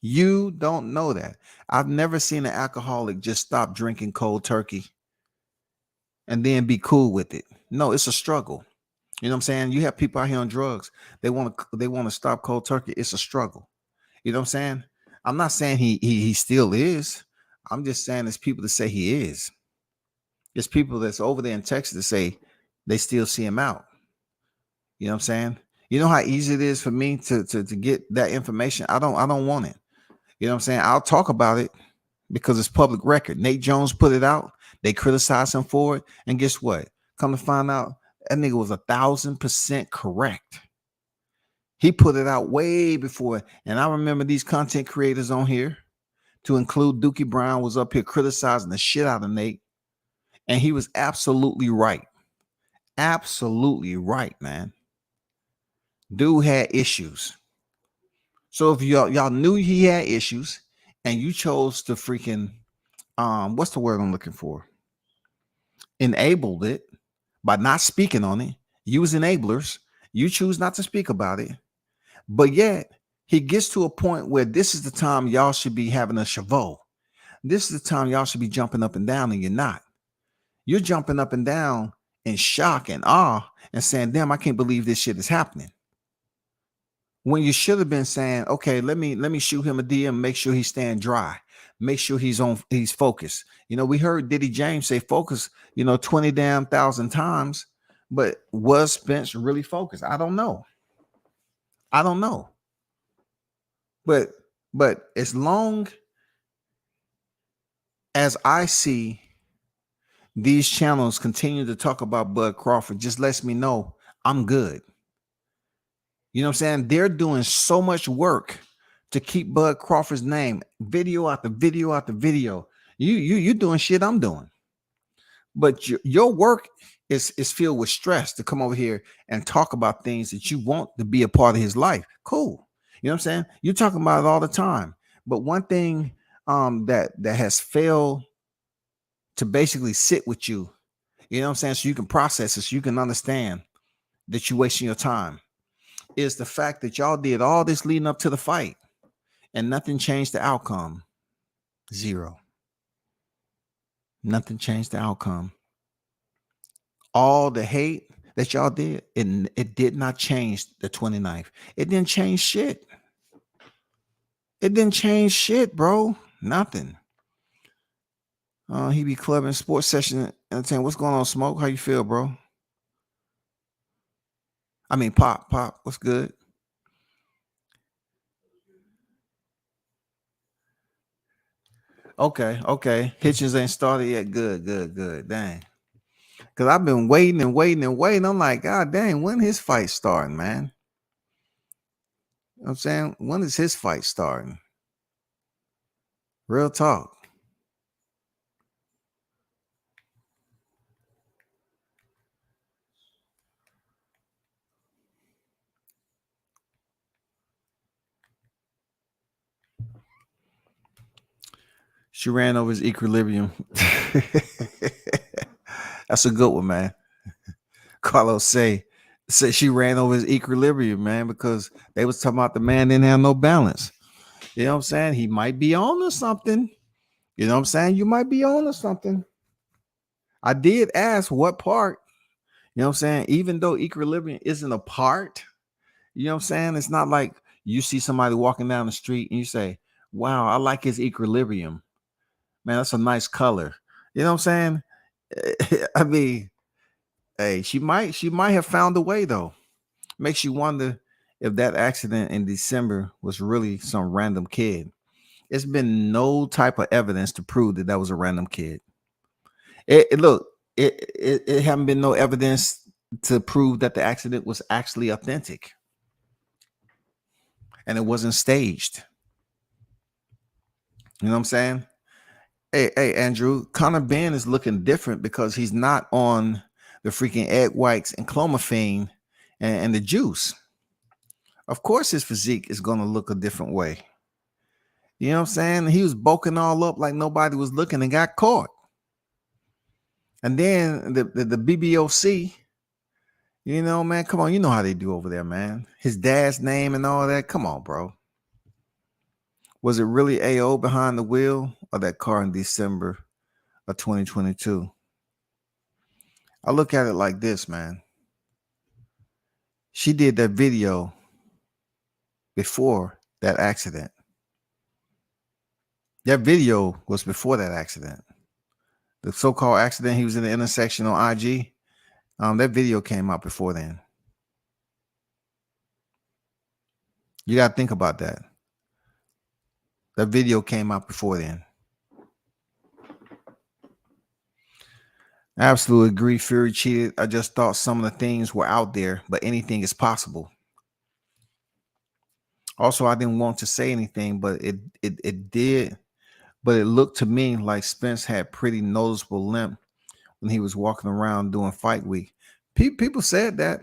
You don't know that. I've never seen an alcoholic just stop drinking cold turkey and then be cool with it. No, it's a struggle. You know what I'm saying? You have people out here on drugs. They want to stop cold turkey. It's a struggle. You know what I'm saying? I'm not saying he still is. I'm just saying there's people that say he is. There's people that's over there in Texas that say they still see him out. You know what I'm saying? You know how easy it is for me to get that information? I don't want it. You know what I'm saying? I'll talk about it because it's public record. Nate Jones put it out. They criticized him for it. And guess what? Come to find out, that nigga was 1,000% correct. He put it out way before. And I remember these content creators on here, to include Dookie Brown, was up here criticizing the shit out of Nate. And he was absolutely right. Absolutely right, man. Dude had issues. So if y'all knew he had issues and you chose to freaking, what's the word I'm looking for? Enabled it by not speaking on it. Use enablers. You choose not to speak about it. But yet he gets to a point where this is the time y'all should be having a chavo. This is the time y'all should be jumping up and down, and you're not. You're jumping up and down in shock and awe and saying, damn, I can't believe this shit is happening. When you should have been saying, okay, let me shoot him a DM, make sure he's staying dry, make sure he's focused. We heard Diddy James say focus, 20,000 times, but was Spence really focused? I don't know. But as long as I see these channels continue to talk about Bud Crawford, just lets me know I'm good. You know what I'm saying? They're doing so much work to keep Bud Crawford's name, video after video after video. You doing shit I'm doing. But your work is filled with stress to come over here and talk about things that you want to be a part of his life. Cool. You know what I'm saying? You're talking about it all the time. But one thing that has failed to basically sit with you, you know what I'm saying, so you can process it, so you can understand that you're wasting your time, is the fact that y'all did all this leading up to the fight and nothing changed the outcome. Zero. Nothing changed the outcome. All the hate that y'all did, it did not change the 29th. It didn't change shit. It didn't change shit, bro. Nothing. He be clubbing, sports session, entertainment. What's going on, Smoke? How you feel, bro? I mean, Pop. What's good? Okay. Hitchens ain't started yet. Good. Dang. Because I've been waiting. I'm like, God dang, when his fight starting, man? You know what I'm saying? When is his fight starting? Real talk. She ran over his equilibrium. That's a good one, man. Carlos said she ran over his equilibrium, man, because they was talking about the man didn't have no balance. You know what I'm saying? He might be on to something. You know what I'm saying? You might be on to something. I did ask what part. You know what I'm saying? Even though equilibrium isn't a part, you know what I'm saying? It's not like you see somebody walking down the street and you say, wow, I like his equilibrium. Man, that's a nice color. You know what I'm saying? I mean, hey, she might have found a way though. Makes you wonder if that accident in December was really some random kid. It's been no type of evidence to prove that was a random kid. It haven't been no evidence to prove that the accident was actually authentic and it wasn't staged. You know what I'm saying? Hey, Andrew, Conor Ben is looking different because he's not on the freaking egg whites and clomiphene and the juice. Of course, his physique is going to look a different way. You know what I'm saying? He was bulking all up like nobody was looking and got caught. And then the BBOC, you know, man, come on. You know how they do over there, man. His dad's name and all that. Come on, bro. Was it really AO behind the wheel of that car in December of 2022? I look at it like this, man. She did that video before that accident. That video was before that accident. The so-called accident, he was in the intersection on IG. That video came out before then. You got to think about that. That video came out before then. I absolutely agree. Fury cheated. I just thought some of the things were out there, but anything is possible. Also, I didn't want to say anything, but it did. But it looked to me like Spence had pretty noticeable limp when he was walking around doing fight week. People said that.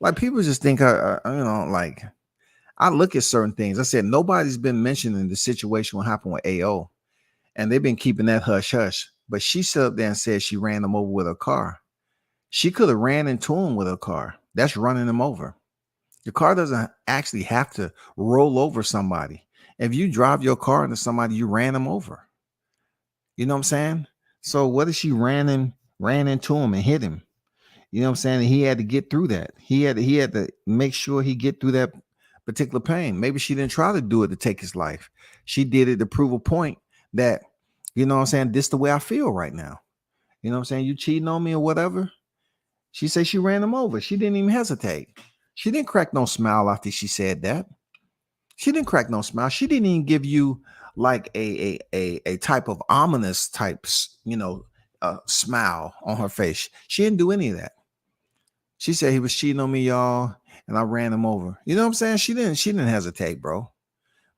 Like, people just think, like, I look at certain things. I said, nobody's been mentioning the situation what happened with AO. And they've been keeping that hush-hush. But she stood up there and said she ran him over with her car. She could have ran into him with her car. That's running him over. Your car doesn't actually have to roll over somebody. If you drive your car into somebody, you ran them over. You know what I'm saying? So what if she ran into him and hit him? You know what I'm saying? And he had to get through that. He had to make sure he get through that particular pain. Maybe she didn't try to do it to take his life. She did it to prove a point that, you know what I'm saying, this is the way I feel right now. You know what I'm saying? You cheating on me or whatever. She said she ran him over. She didn't even hesitate. She didn't crack no smile after she said that. She didn't crack no smile. She didn't even give you like a type of ominous type, smile on her face. She didn't do any of that. She said he was cheating on me, y'all, and I ran him over. You know what I'm saying? She didn't hesitate, bro.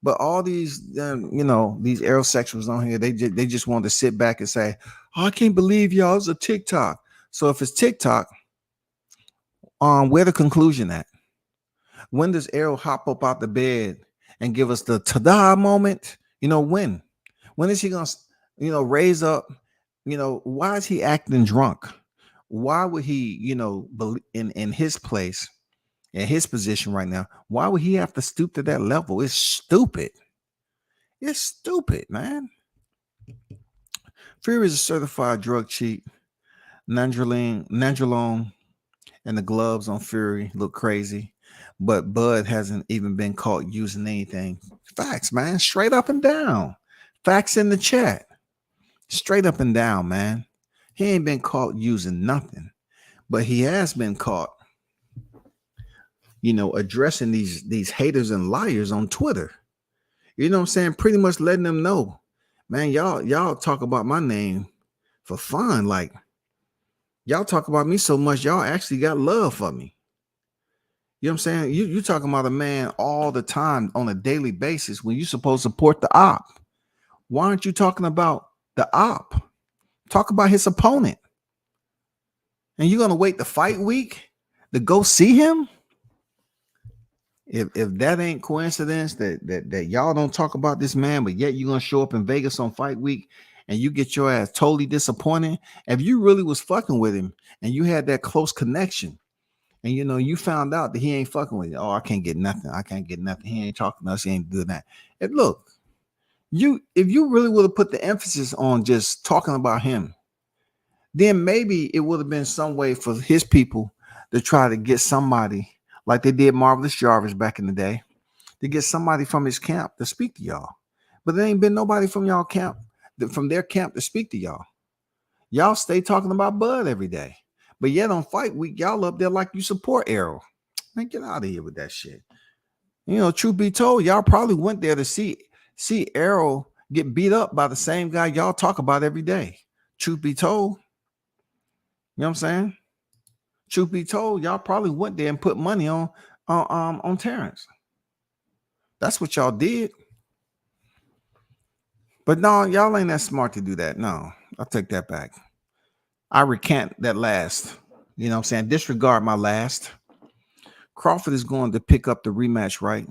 But all these, these aerosexuals on here, they just want to sit back and say, "Oh, I can't believe y'all, it's a TikTok." So if it's TikTok, where the conclusion at? When does Errol hop up out the bed and give us the ta-da moment? When? When is he gonna, raise up? Why is he acting drunk? Why would he, in his place, in his position right now, why would he have to stoop to that level? It's stupid. It's stupid, man. Fury is a certified drug cheat. Nandrolone and the gloves on Fury look crazy, but Bud hasn't even been caught using anything. Facts, man. Straight up and down. Facts in the chat. Straight up and down, man. He ain't been caught using nothing, but he has been caught, addressing these haters and liars on Twitter. You know what I'm saying? Pretty much letting them know, man, y'all talk about my name for fun. Like, y'all talk about me so much, y'all actually got love for me. You know what I'm saying? You talking about a man all the time on a daily basis when you're supposed to support the op. Why aren't you talking about the op? Talk about his opponent. And you're gonna wait the fight week to go see him? If that ain't coincidence that y'all don't talk about this man, but yet you're gonna show up in Vegas on fight week and you get your ass totally disappointed. If you really was fucking with him and you had that close connection, and you found out that he ain't fucking with you. Oh, I can't get nothing. I can't get nothing. He ain't talking to us. He ain't doing that. And look, if you really would have put the emphasis on just talking about him, then maybe it would have been some way for his people to try to get somebody like they did Marvelous Jarvis back in the day, to get somebody from his camp to speak to y'all. But there ain't been nobody from y'all camp, from their camp to speak to y'all. Y'all stay talking about Bud every day. But yet on fight week, y'all up there like you support Errol. Man, get out of here with that shit. Truth be told, y'all probably went there to see Errol get beat up by the same guy y'all talk about every day. Truth be told. You know what I'm saying? Truth be told, y'all probably went there and put money on Terrence. That's what y'all did. But no, y'all ain't that smart to do that. No, I'll take that back. I recant that last. You know what I'm saying? Disregard my last. Crawford is going to pick up the rematch right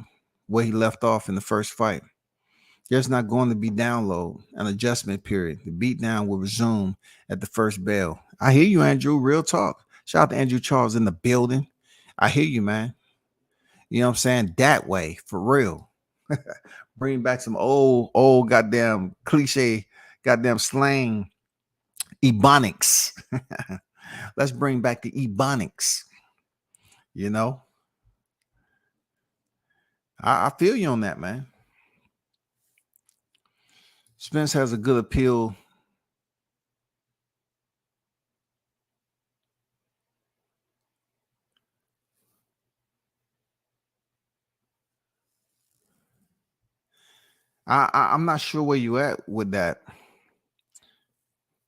where he left off in the first fight. There's not going to be download, an adjustment period. The beatdown will resume at the first bell. I hear you, Andrew. Real talk. Shout out to Andrew Charles in the building. I hear you, man. You know what I'm saying? That way, for real. Bring back some old goddamn cliche, goddamn slang. Ebonics. Let's bring back the Ebonics. I feel you on that, man. Spence has a good appeal. I'm not sure where you at with that.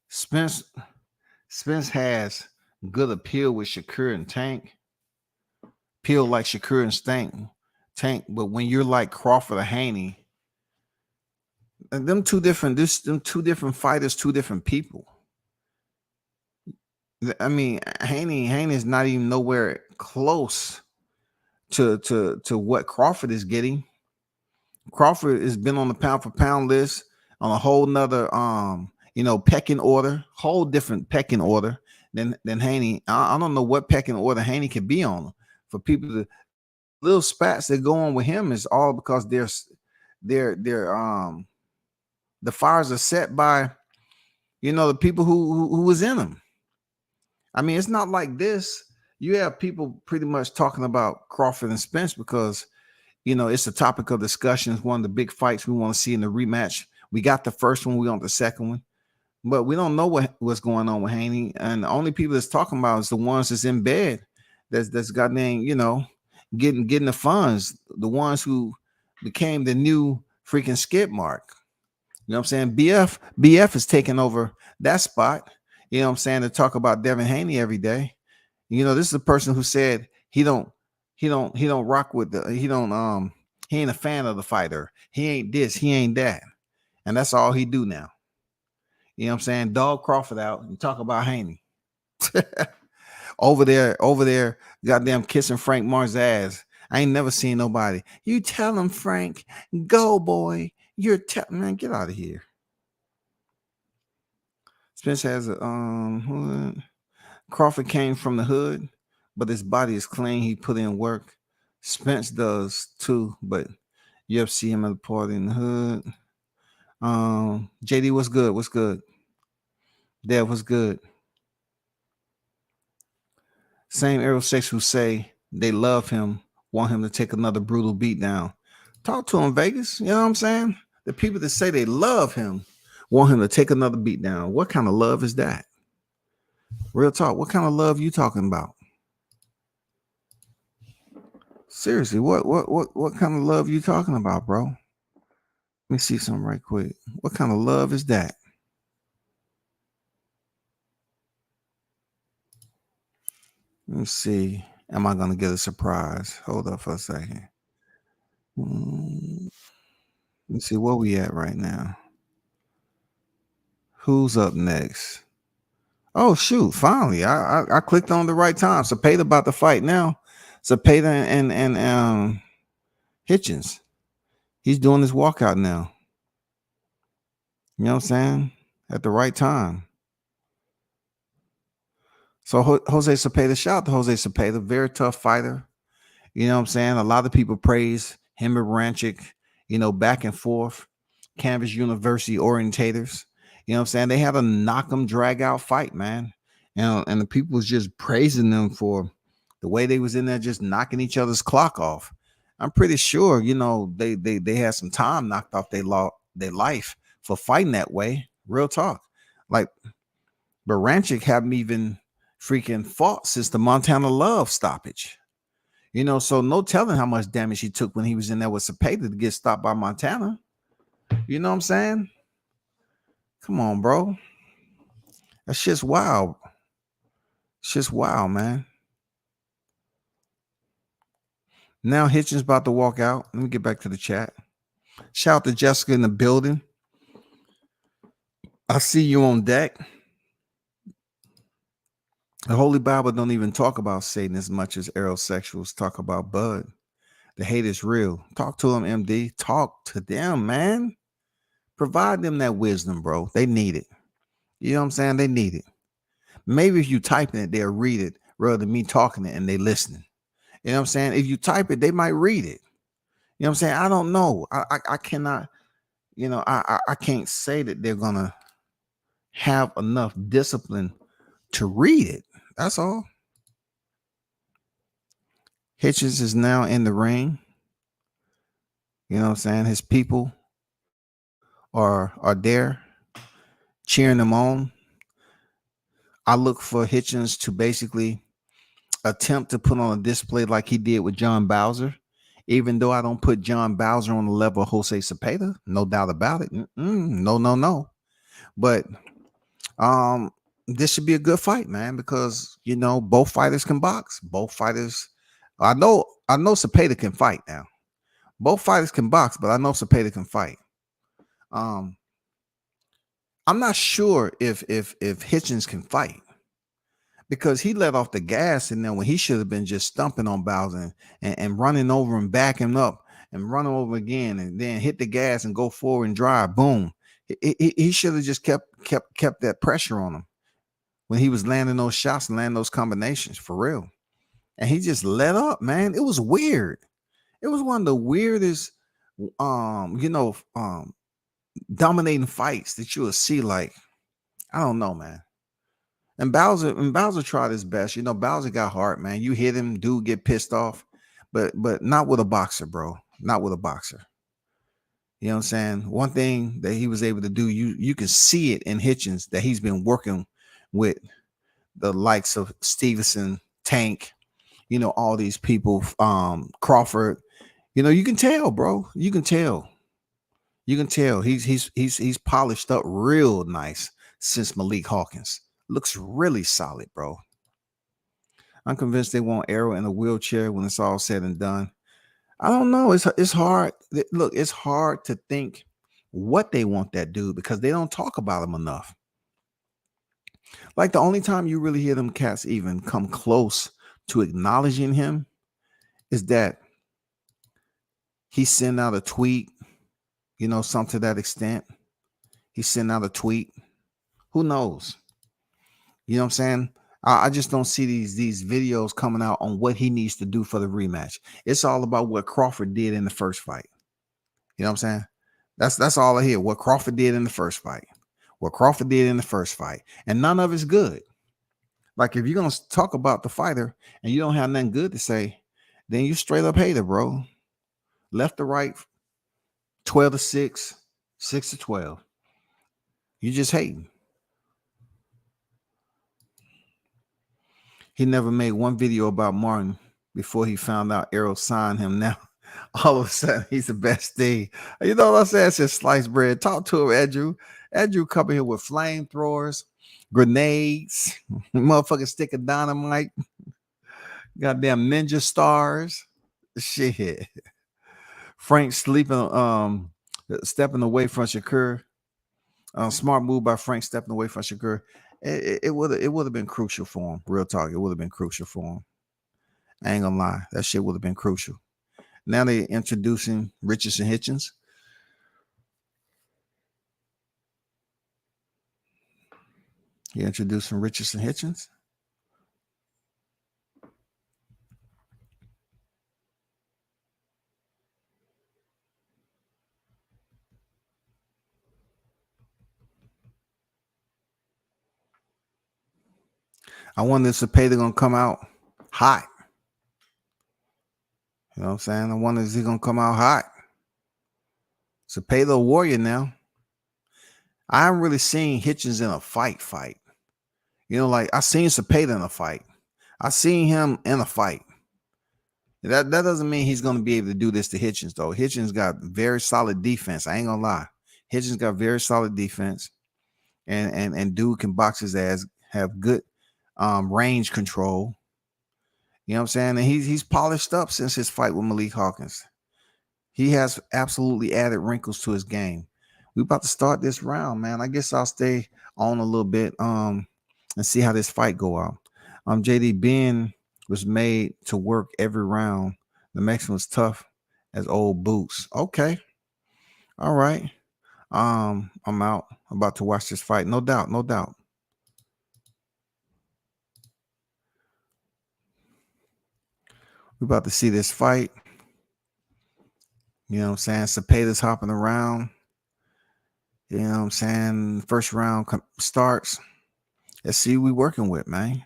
Spence has good appeal with Shakur and Tank. Appeal like Shakur and Tank, but when you're like Crawford or Haney, them two different fighters, two different people. I mean, Haney is not even nowhere close to what Crawford is getting. Crawford has been on the pound for pound list on a whole nother pecking order, whole different pecking order than Haney. I don't know what pecking order Haney could be on. For people to little spats that go on with him is all because they're the fires are set by the people who was in them. I mean, it's not like this. You have people pretty much talking about Crawford and Spence because it's a topic of discussion. It's one of the big fights we want to see in the rematch. We got the first one, we want the second one, but we don't know what's going on with Haney. And the only people that's talking about is the ones that's in bed, that's goddamn, getting the funds, the ones who became the new freaking skip mark. You know what I'm saying? BF is taking over that spot. You know what I'm saying? To talk about Devin Haney every day. This is a person who said he don't rock with he He ain't a fan of the fighter. He ain't this, he ain't that. And that's all he do now. You know what I'm saying? Dog Crawford out and talk about Haney. over there, goddamn kissing Frank Martin's ass. I ain't never seen nobody. You tell him, Frank, go, boy. You're man, get out of here. Spence has a hood. Crawford came from the hood, but his body is clean. He put in work. Spence does too, but you ever see him at the party in the hood. JD, what's good? What's good? Dev, what's good? Same aerosexuals who say they love him, want him to take another brutal beat down. Talk to him, Vegas. You know what I'm saying? The people that say they love him want him to take another beat down. What kind of love is that? Real talk. What kind of love you talking about? Seriously, what kind of love you talking about, bro? Let me see something right quick. What kind of love is that? Let me see. Am I gonna get a surprise? Hold up for a second. Let's see where we at right now. Who's up next? Oh shoot! Finally, I clicked on the right time. Cepeda about to fight now. Cepeda and Hitchens. He's doing his walkout now. You know what I'm saying? At the right time. So Jose Cepeda, shout out to Jose Cepeda, very tough fighter. You know what I'm saying? A lot of people praise him and Ranchik, you know, back and forth, Canvas University orientators. You know what I'm saying? They had a knock 'em, drag out fight, man. And the people was just praising them for the way they was in there just knocking each other's clock off. I'm pretty sure, you know, they had some time knocked off their life for fighting that way. Real talk. Like, but Ranchik haven't even freaking fought since the Montana Love stoppage. You know, so no telling how much damage he took when he was in there with Cepeda to get stopped by Montana. You know what I'm saying? Come on, bro. That shit's wild. It's just wild, man. Now Hitchens about to walk out. Let me get back to the chat. Shout out to Jessica in the building. I see you on deck. The Holy Bible don't even talk about Satan as much as aerosexuals talk about Bud. The hate is real. Talk to them, MD. Talk to them, man. Provide them that wisdom, bro. They need it. You know what I'm saying? They need it. Maybe if you type it, they'll read it rather than me talking it and they listening. You know what I'm saying? If you type it, they might read it. You know what I'm saying? I don't know. I cannot, you know, I can't say that they're going to have enough discipline to read it. That's all. Hitchens is now in the ring. You know what I'm saying? His people are there cheering him on. I look for Hitchens to basically attempt to put on a display like he did with John Bowser, even though I don't put John Bowser on the level of Jose Cepeda, no doubt about it. No. But this should be a good fight, man, because you know both fighters can box. Both fighters, I know Cepeda can fight now. Both fighters can box, but I know Cepeda can fight. I'm not sure if Hitchens can fight because he let off the gas and then when he should have been just stumping on Bowser and running over and backing up and running over again and then hit the gas and go forward and drive. Boom. He should have just kept that pressure on him when he was landing those shots and landing those combinations for real. And he just let up, man. It was weird. It was one of the weirdest, dominating fights that you will see. Like, I don't know, man. And Bowser tried his best. You know, Bowser got heart, man. You hit him, dude get pissed off, but not with a boxer, bro. Not with a boxer. You know what I'm saying? One thing that he was able to do, you can see it in Hitchens that he's been working with the likes of Stevenson, Tank, you know, all these people, Crawford. You know, you can tell, bro. You can tell. He's polished up real nice since Malik Hawkins. Looks really solid, bro. I'm convinced they want Arrow in a wheelchair when it's all said and done. I don't know. It's hard. Look, it's hard to think what they want that dude because they don't talk about him enough. Like the only time you really hear them cats even come close to acknowledging him is that he sent out a tweet, something to that extent. He sent out a tweet. Who knows? You know what I'm saying? I just don't see these videos coming out on what he needs to do for the rematch. It's all about what Crawford did in the first fight. You know what I'm saying? That's all I hear. What Crawford did in the first fight. What Crawford did in the first fight. And none of it's good. Like if you're going to talk about the fighter and you don't have nothing good to say, then you straight up hater, bro. Left to right, 12-6, 6-12. You just hating. He never made one video about Martin before he found out Errol signed him. Now, all of a sudden, he's the best thing. You know what I'm saying? It's just sliced bread. Talk to him, Andrew. Andrew coming here with flamethrowers, grenades, motherfucking stick of dynamite, goddamn ninja stars. Shit. Frank sleeping, stepping away from Shakur. Smart move by Frank stepping away from Shakur. It would have been crucial for him. Real talk. It would have been crucial for him. I ain't gonna lie. That shit would have been crucial. Now they're introducing Richardson Hitchens. You're introducing Richardson Hitchens. I wonder if Cepeda gonna come out hot. You know what I'm saying? I wonder if he's gonna come out hot. Cepeda a warrior now. I haven't really seen Hitchens in a fight. Like I seen Cepeda in a fight. I seen him in a fight. That doesn't mean he's gonna be able to do this to Hitchens though. Hitchens got very solid defense. I ain't gonna lie. Hitchens got very solid defense, and dude can box his ass, have good range control. You know what I'm saying? And he's polished up since his fight with Malik Hawkins. He has absolutely added wrinkles to his game. We about to start this round, man. I guess I'll stay on a little bit and see how this fight go out. JD Ben was made to work every round. The Mexican was tough as old boots. Okay. All right. I'm out. I'm about to watch this fight. No doubt. We're about to see this fight. You know what I'm saying? Cepeda's hopping around. You know what I'm saying? First round starts. Let's see what we working with, man.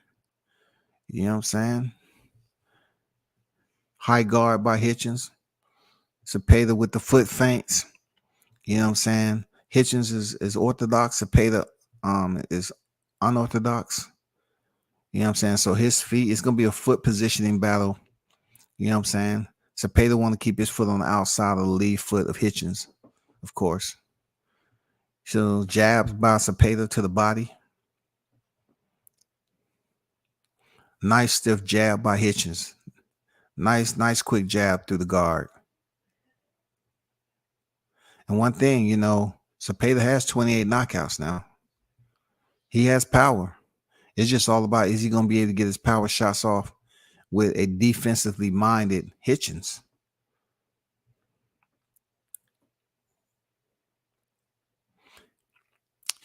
You know what I'm saying? High guard by Hitchens. Cepeda with the foot feints. You know what I'm saying? Hitchens is orthodox. Cepeda is unorthodox. You know what I'm saying? So his feet, it's going to be a foot positioning battle. You know what I'm saying? Cepeda want to keep his foot on the outside of the lead foot of Hitchens, of course. So jabs by Cepeda to the body. Nice stiff jab by Hitchens. Nice quick jab through the guard. And one thing, Cepeda has 28 knockouts now. He has power. It's just all about, is he going to be able to get his power shots off with a defensively minded Hitchens?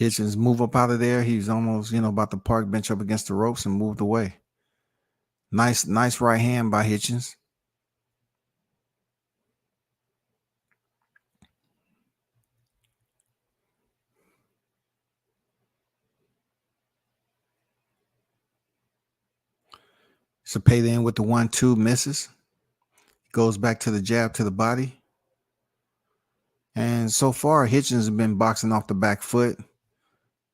Hitchens move up out of there. He's almost, about to park bench up against the ropes and moved away. Nice right hand by Hitchens. Cepeda in with the 1-2, misses. Goes back to the jab to the body. And so far, Hitchens has been boxing off the back foot.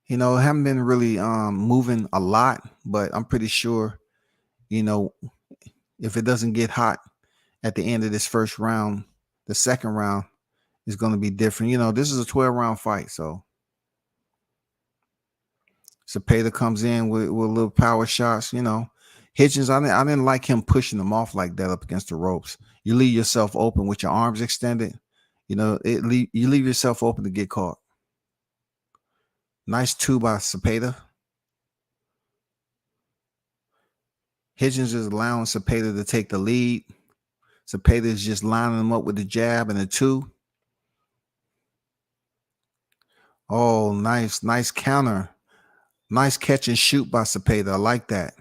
Haven't been really moving a lot, but I'm pretty sure, if it doesn't get hot at the end of this first round, the second round is going to be different. This is a 12-round fight, so Cepeda comes in with little power shots. Hitchens, I didn't like him pushing him off like that up against the ropes. You leave yourself open with your arms extended. You know, you leave yourself open to get caught. Nice two by Cepeda. Hitchens is allowing Cepeda to take the lead. Cepeda is just lining him up with the jab and the two. Oh, nice counter. Nice catch and shoot by Cepeda. I like that.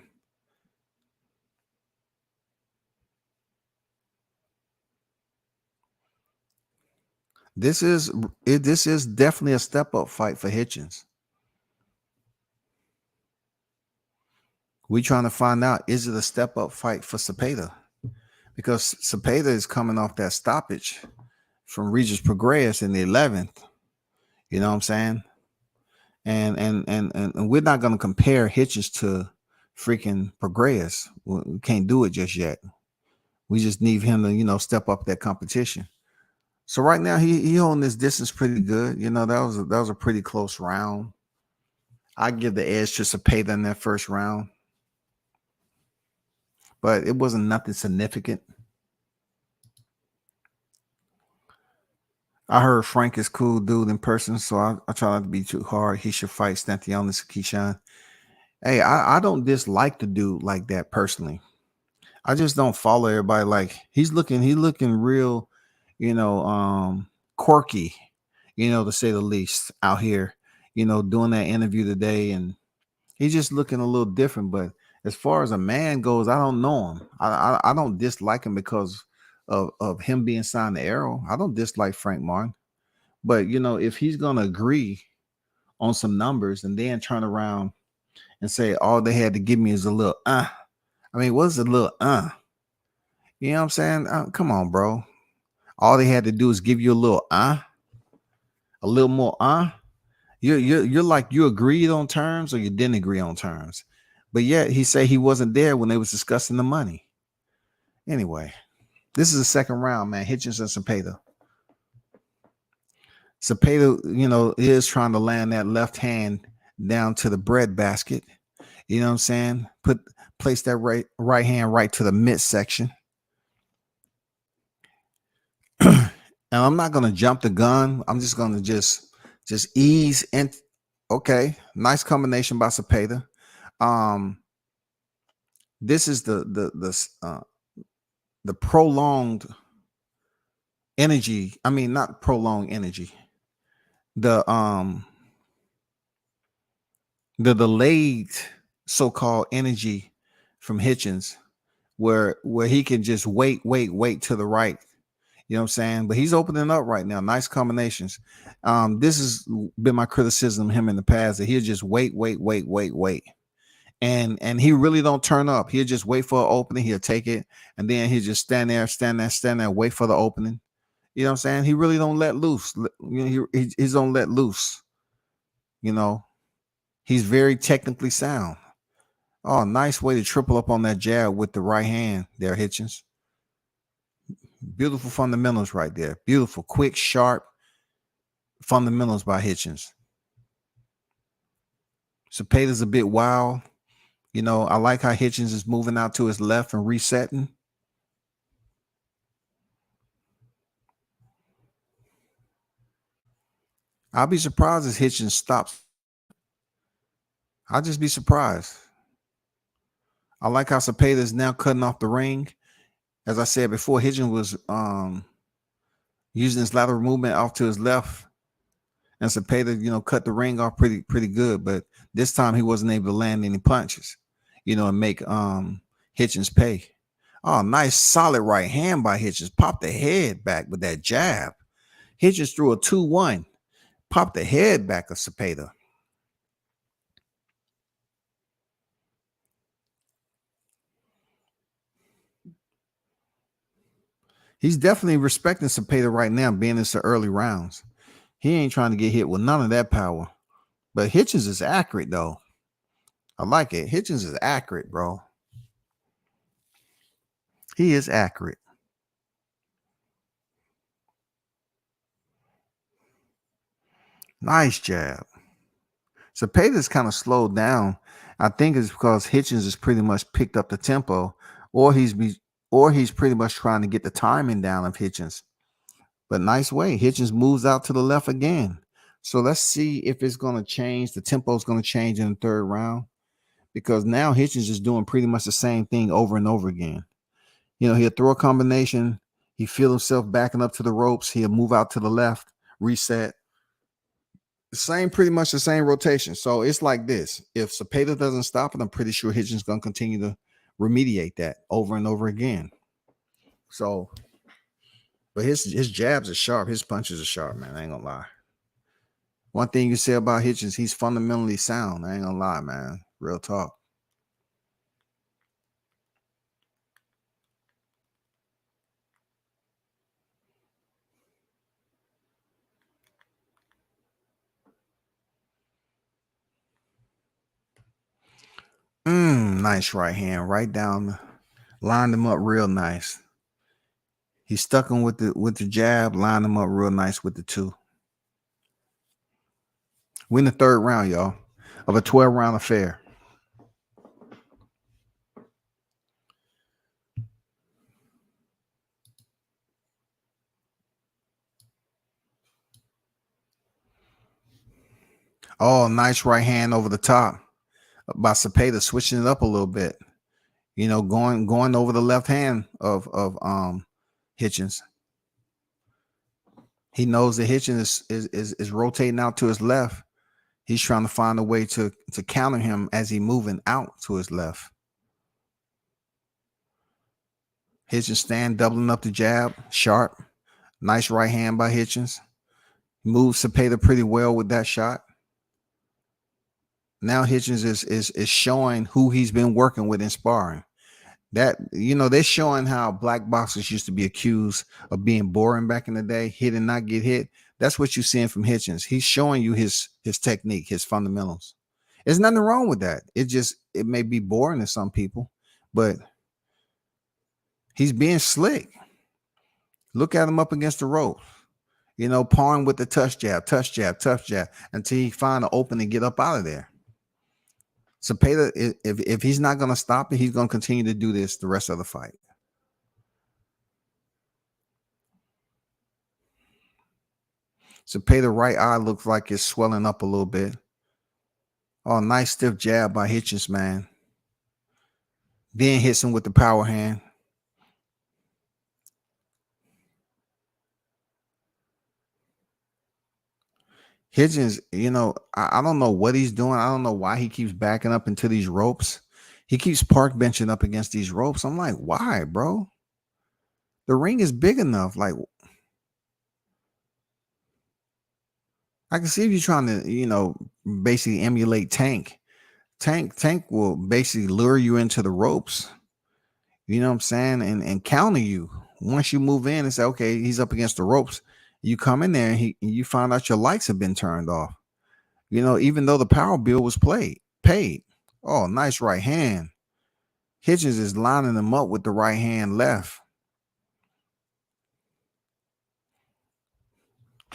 This is definitely a step up fight for Hitchens. We trying to find out, is it a step up fight for Cepeda? Because Cepeda is coming off that stoppage from Regis Prograis in the 11th. You know what I'm saying? And we're not going to compare Hitchens to freaking Prograis. We can't do it just yet. We just need him to, you know, step up that competition. So right now he holding this distance pretty good. You know, that was a pretty close round. I give the edge to Cepeda in that first round, but it wasn't nothing significant. I heard Frank is cool dude in person, so I try not to be too hard. He should fight Stanthionis Keyshawn. Hey, I don't dislike the dude like that personally. I just don't follow everybody. Like he's looking real, you know, quirky, you know, to say the least, out here, you know, doing that interview today, and he's just looking a little different. But as far as a man goes, I don't know him. I don't dislike him because of him being signed to Arrow. I don't dislike Frank Martin. But you know, if he's gonna agree on some numbers and then turn around and say all they had to give me is a little I mean, what's a little You know what I'm saying? Come on, bro. All they had to do is give you a little a little more You're like you agreed on terms or you didn't agree on terms. But yet he said he wasn't there when they was discussing the money. Anyway, this is the second round, man. Hitchens and Cepeda. Cepeda, you know, is trying to land that left hand down to the bread basket. You know what I'm saying? Place that right hand right to the midsection. And I'm not gonna jump the gun. I'm just gonna just ease in. Okay, nice combination by Cepeda. This is the prolonged energy. I mean, not prolonged energy. The delayed so-called energy from Hitchens, where he can just wait to the right. You know what I'm saying? But he's opening up right now. Nice combinations. This has been my criticism of him in the past, that he'll just wait. And he really don't turn up. He'll just wait for an opening. He'll take it. And then he'll just stand there, wait for the opening. You know what I'm saying? He really don't let loose. You know, he's don't let loose. You know, he's very technically sound. Oh, nice way to triple up on that jab with the right hand there, Hitchens. Beautiful fundamentals right there. Beautiful, quick, sharp fundamentals by Hitchens. Cepeda's a bit wild. You know, I like how Hitchens is moving out to his left and resetting. I'll be surprised if Hitchens stops. I'll just be surprised. I like how Cepeda is now cutting off the ring. As I said before, Hitchens was using his lateral movement off to his left, and Cepeda, you know, cut the ring off pretty good. But this time he wasn't able to land any punches, you know, and make Hitchens pay. Oh, nice solid right hand by Hitchens. Popped the head back with that jab. Hitchens threw a 2-1. Popped the head back of Cepeda. He's definitely respecting Cepeda right now, being it's the early rounds. He ain't trying to get hit with none of that power. But Hitchens is accurate, though. I like it. Hitchens is accurate, bro. He is accurate. Nice jab. Cepeda's kind of slowed down. I think it's because Hitchens has pretty much picked up the tempo, or he's pretty much trying to get the timing down of Hitchens. But nice way, Hitchens moves out to the left again. So let's see if it's going to change. The tempo is going to change in the third round, because now Hitchens is doing pretty much the same thing over and over again. You know, he'll throw a combination. He feel himself backing up to the ropes. He'll move out to the left, reset. Pretty much the same rotation. So it's like this. If Cepeda doesn't stop it, I'm pretty sure Hitchens is going to continue to remediate that over and over again. So, but his jabs are sharp. His punches are sharp, man. I ain't gonna lie. One thing you say about Hitchens, he's fundamentally sound. I ain't gonna lie, man. Real talk. Nice right hand, right down, lined him up real nice. He stuck him with the jab, lined him up real nice with the two. We're in the third round, y'all, of a 12-round affair. Oh, nice right hand over the top by Cepeda, switching it up a little bit. You know, going over the left hand of Hitchens. He knows that Hitchens is rotating out to his left. He's trying to find a way to counter him as he moving out to his left. Hitchens stand, doubling up the jab, sharp. Nice right hand by Hitchens. Moves Cepeda pretty well with that shot. Now Hitchens is showing who he's been working with in sparring. That, you know, they're showing how black boxers used to be accused of being boring back in the day, hit and not get hit. That's what you're seeing from Hitchens. He's showing you his technique, his fundamentals. There's nothing wrong with that. It may be boring to some people, but he's being slick. Look at him up against the rope. You know, pawing with the touch jab, until he find an opening and get up out of there. Cepeda, if he's not going to stop it, he's going to continue to do this the rest of the fight. Cepeda right eye looks like it's swelling up a little bit. Oh, nice stiff jab by Hitchens, man. Then hits him with the power hand. Hitchens, you know, I don't know what he's doing. I don't know why he keeps backing up into these ropes. He keeps park benching up against these ropes. I'm like, why, bro? The ring is big enough. Like, I can see if you're trying to, you know, basically emulate Tank. Tank will basically lure you into the ropes. You know what I'm saying? And counter you. Once you move in and say, okay, he's up against the ropes, you come in there and you find out your lights have been turned off. You know, even though the power bill was paid. Oh, nice right hand. Hitchens is lining them up with the right hand left.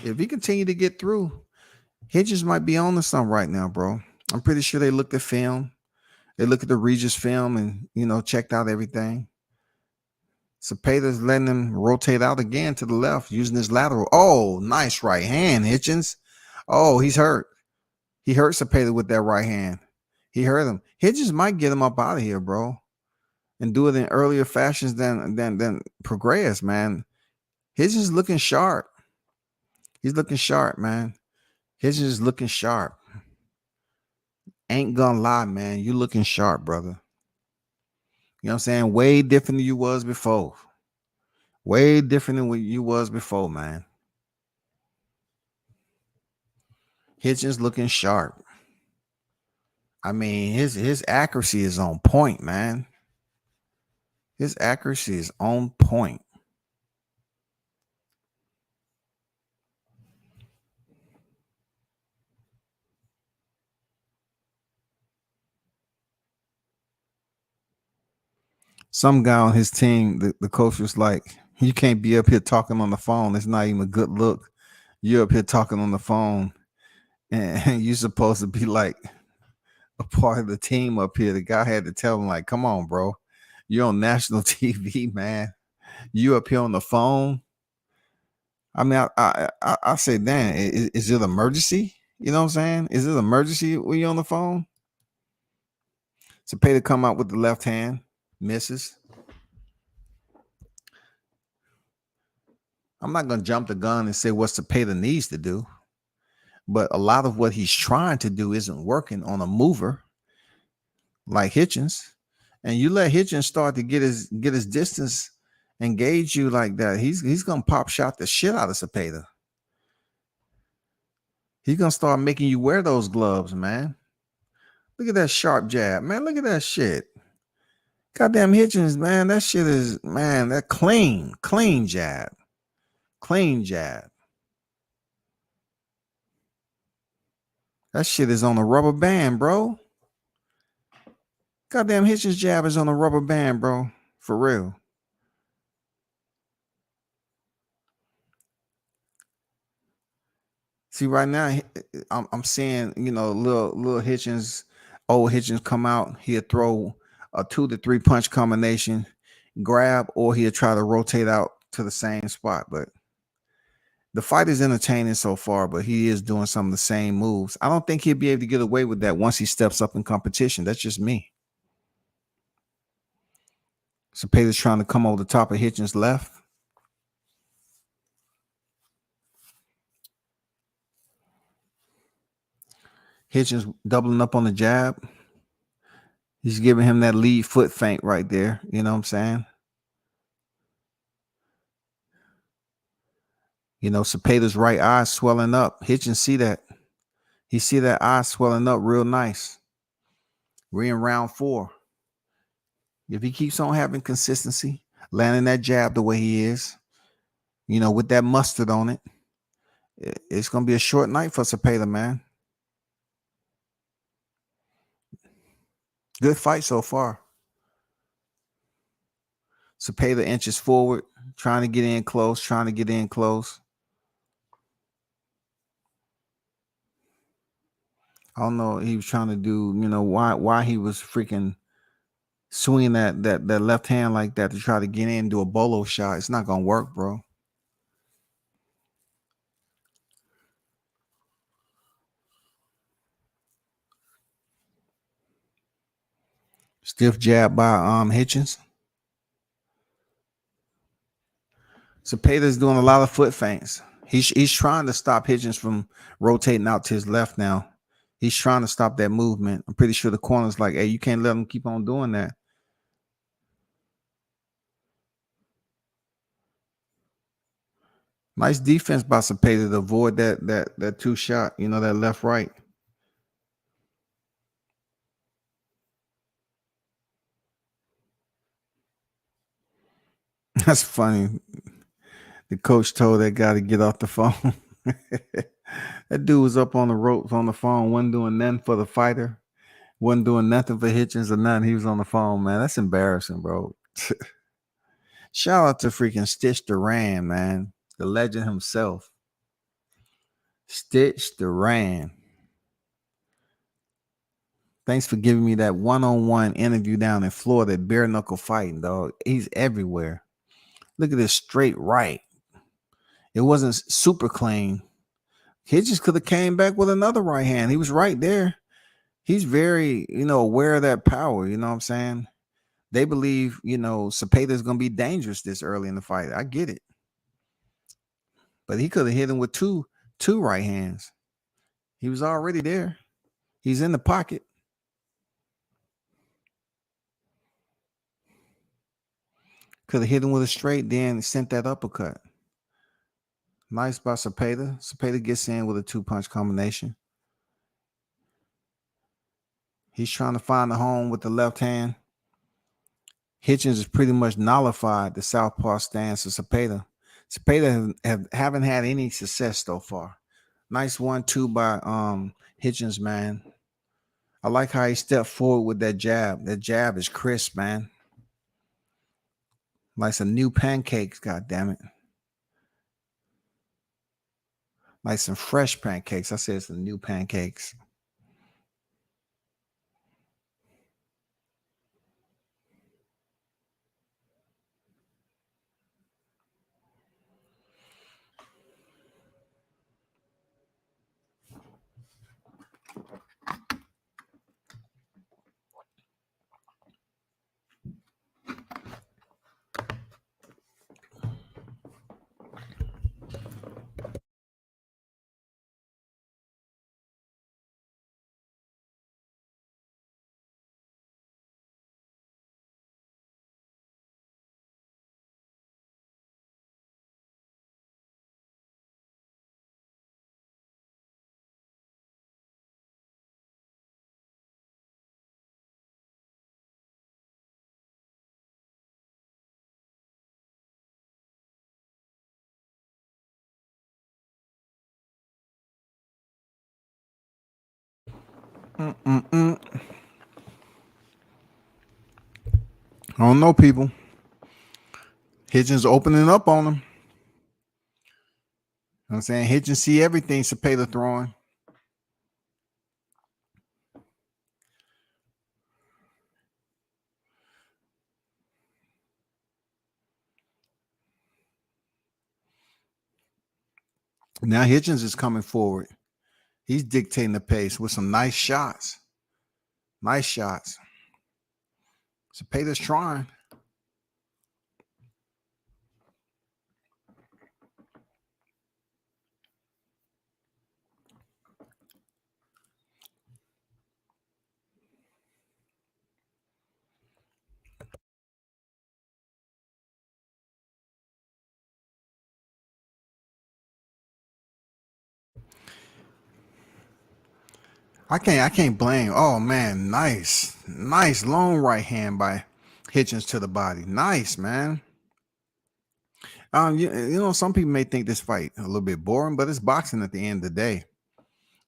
If he continue to get through, Hitchens might be on to something right now, bro. I'm pretty sure they looked at film. They looked at the Regis film and, you know, checked out everything. Cepeda's letting him rotate out again to the left using his lateral. Oh, nice right hand, Hitchens. Oh, he's hurt. He hurt Cepeda with that right hand. He hurt him. Hitchens might get him up out of here, bro, and do it in earlier fashions than Progress, man. Hitchens is looking sharp. He's looking sharp, man. Hitchens is looking sharp. Ain't gonna lie, man. You looking sharp, brother. You know what I'm saying? Way different than you was before. Way different than what you was before, man. Hitchens looking sharp. I mean, his accuracy is on point, man. His accuracy is on point. Some guy on his team, the coach was like, you can't be up here talking on the phone. It's not even a good look. You're up here talking on the phone. And you're supposed to be like a part of the team up here. The guy had to tell him, like, come on, bro. You're on national TV, man. You up here on the phone. I mean, I say, damn, is it emergency? You know what I'm saying? Is it emergency when you're on the phone? Cepeda come out with the left hand, misses. I'm not going to jump the gun and say what Cepeda needs to do, but a lot of what he's trying to do isn't working on a mover like Hitchens. And you let Hitchens start to get his distance, engage you like that, he's going to pop shot the shit out of Cepeda. He's going to start making you wear those gloves, man. Look at that sharp jab, man. Look at that shit. Goddamn Hitchens, man. That shit is, man, that clean jab. Clean jab. That shit is on a rubber band, bro. Goddamn Hitchens jab is on a rubber band, bro. For real. See, right now, I'm seeing, little Hitchens, old Hitchens come out. He'll throw a 2 to 3 punch combination, grab, or he'll try to rotate out to the same spot. But the fight is entertaining so far, but he is doing some of the same moves. I don't think he'll be able to get away with that once he steps up in competition. That's just me. Cepeda's trying to come over the top of Hitchens' left. Hitchens doubling up on the jab. He's giving him that lead foot feint right there. You know what I'm saying? Cepeda's right eye swelling up. Hitchens see that. He see that eye swelling up real nice. We're in round 4. If he keeps on having consistency, landing that jab the way he is, with that mustard on it, it's going to be a short night for Cepeda, man. Good fight so far. Cepeda inches forward, trying to get in close. I don't know what he was trying to do, why he was freaking swinging that left hand like that to try to get in, do a bolo shot. It's not going to work, bro. Stiff jab by Hitchens. Cepeda's doing a lot of foot feints. He's trying to stop Hitchens from rotating out to his left now. He's trying to stop that movement. I'm pretty sure the corner's like, hey, you can't let him keep on doing that. Nice defense by Cepeda to avoid that 2 shot, that left right. That's funny. The coach told that guy to get off the phone. That dude was up on the ropes on the phone, wasn't doing nothing for the fighter, wasn't doing nothing for Hitchens or nothing. He was on the phone, man. That's embarrassing, bro. Shout out to freaking Stitch Duran, man. The legend himself. Stitch Duran. Thanks for giving me that one-on-one interview down in Florida, bare knuckle fighting, dog. He's everywhere. Look at this straight right. It wasn't super clean. Hitchens could have came back with another right hand. He was right there. He's very, aware of that power. You know what I'm saying? They believe, Cepeda is going to be dangerous this early in the fight. I get it. But he could have hit him with two right hands. He was already there. He's in the pocket. Could have hit him with a straight, then sent that uppercut. Nice by Cepeda. Cepeda gets in with a 2-punch combination. He's trying to find the home with the left hand. Hitchens has pretty much nullified the southpaw stance of Cepeda. Cepeda haven't had any success so far. Nice 1-2 by Hitchens, man. I like how he stepped forward with that jab. That jab is crisp, man. Like some new pancakes, god damn it. Like some fresh pancakes. I said some new pancakes. I don't know, people. Hitchens opening up on them. You know what I'm saying? Hitchens see everything Cepeda throwing. Now Hitchens is coming forward. He's dictating the pace with some nice shots. Nice shots. Cepeda's trying. I can't blame. Oh man, nice long right hand by Hitchens to the body. Nice, man. You know, some people may think this fight a little bit boring, but it's boxing at the end of the day.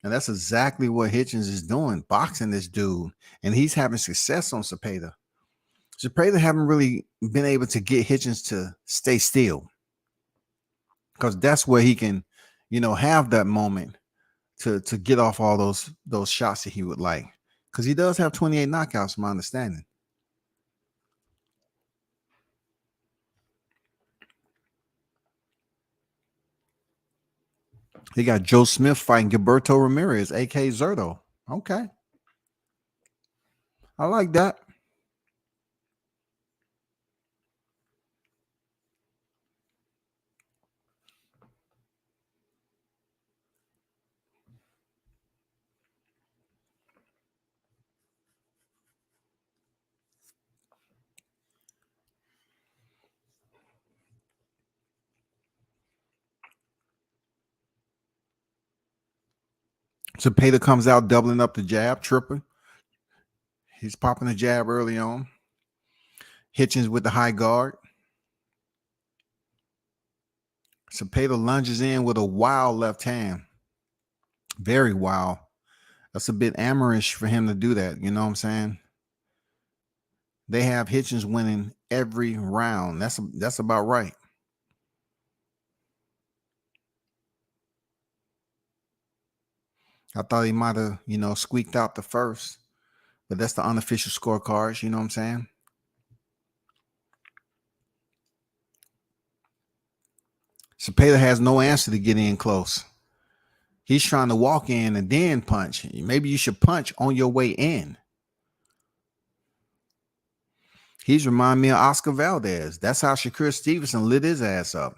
And that's exactly what Hitchens is doing, boxing this dude. And he's having success on Cepeda. Cepeda haven't really been able to get Hitchens to stay still. Because that's where he can, you know, have that moment to get off all those shots that he would like. Because he does have 28 knockouts, from my understanding. He got Joe Smith fighting Gilberto Ramirez, aka Zerto. Okay. I like that. Cepeda comes out doubling up the jab, tripping. He's popping the jab early on. Hitchens with the high guard. Cepeda lunges in with a wild left hand. Very wild. That's a bit amateurish for him to do that. You know what I'm saying? They have Hitchens winning every round. That's about right. I thought he might have, you know, squeaked out the first, but that's the unofficial scorecards. You know what I'm saying? Cepeda has no answer to get in close. He's trying to walk in and then punch. Maybe you should punch on your way in. He's reminding me of Oscar Valdez. That's how Shakur Stevenson lit his ass up.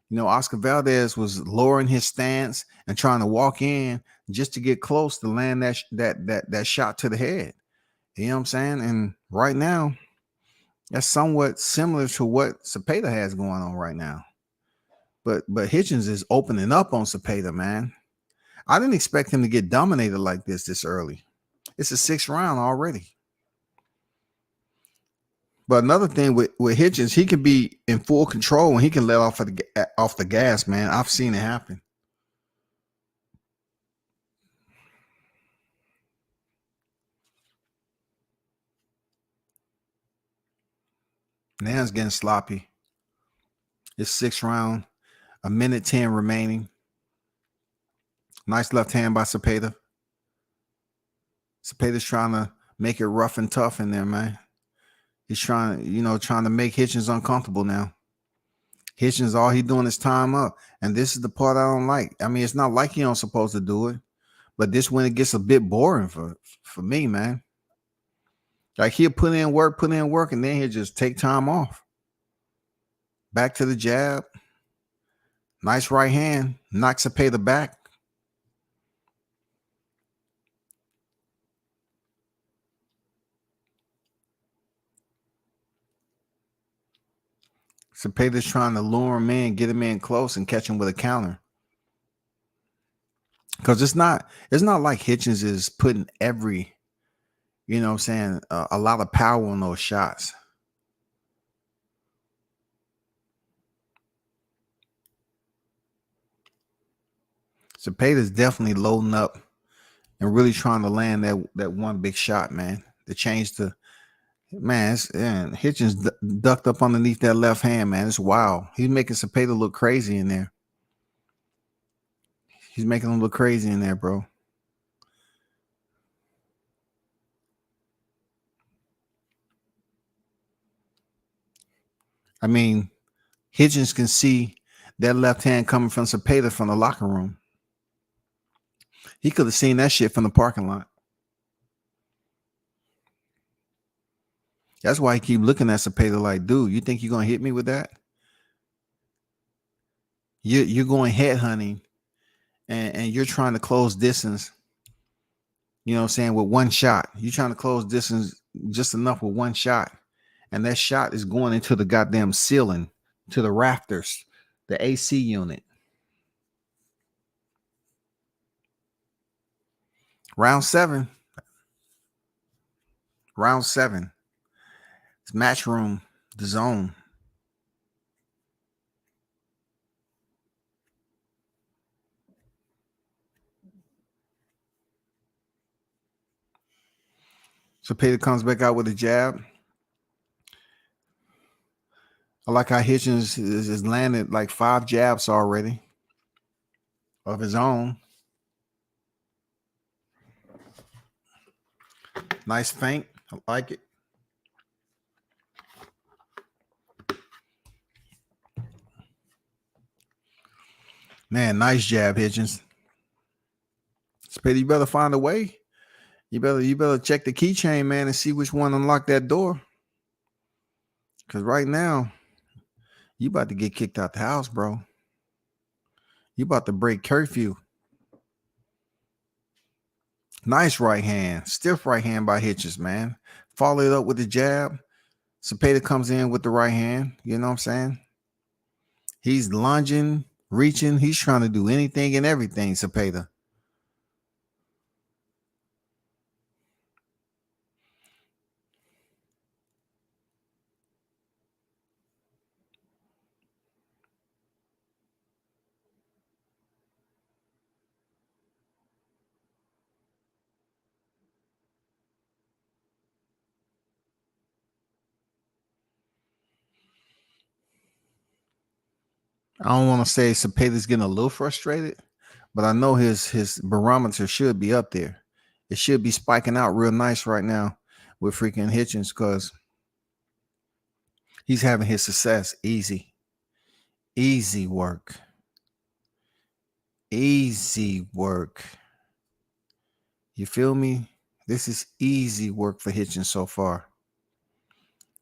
You know, Oscar Valdez was lowering his stance and trying to walk in just to get close to land that shot to the head. You know what I'm saying? And right now, that's somewhat similar to what Cepeda has going on right now. But Hitchens is opening up on Cepeda, man. I didn't expect him to get dominated like this early. It's a 6th round already. But another thing with Hitchens, he can be in full control and he can let off the gas, man. I've seen it happen. Now it's getting sloppy. It's 6th round, a minute 10 remaining. Nice left hand by Cepeda. Cepeda's trying to make it rough and tough in there, man. He's trying to make Hitchens uncomfortable now. Hitchens, all he doing is time up. And this is the part I don't like. I mean, it's not like you don't supposed to do it, but this when it gets a bit boring for me, man. Like he'll put in work, and then he'll just take time off. Back to the jab. Nice right hand. Knocks Cepeda back. Cepeda's trying to lure him in, get him in close, and catch him with a counter. Because it's not like Hitchens is putting every, a lot of power on those shots. Cepeda's definitely loading up and really trying to land that one big shot, man. To change the Hitchens ducked up underneath that left hand, man. It's wild. He's making Cepeda look crazy in there. He's making him look crazy in there, bro. I mean, Hitchens can see that left hand coming from Cepeda from the locker room. He could have seen that shit from the parking lot. That's why he keep looking at Cepeda like, dude, you think you're going to hit me with that? You're going head hunting and you're trying to close distance, with one shot. You're trying to close distance just enough with one shot. And that shot is going into the goddamn ceiling, to the rafters, the AC unit. Round seven. It's match room, the zone. Cepeda comes back out with a jab. I like how Hitchens has landed like 5 jabs already of his own. Nice feint. I like it. Man, nice jab, Hitchens. Cepeda, you better find a way. You better check the keychain, man, and see which one unlocked that door. Because right now, you about to get kicked out the house, bro. You about to break curfew. Nice right hand. Stiff right hand by Hitchens, man. Follow it up with the jab. Cepeda comes in with the right hand. You know what I'm saying? He's lunging, reaching. He's trying to do anything and everything, Cepeda. I don't want to say Cepeda's getting a little frustrated, but I know his barometer should be up there. It should be spiking out real nice right now with freaking Hitchens because he's having his success easy work. Easy work. You feel me? This is easy work for Hitchens so far.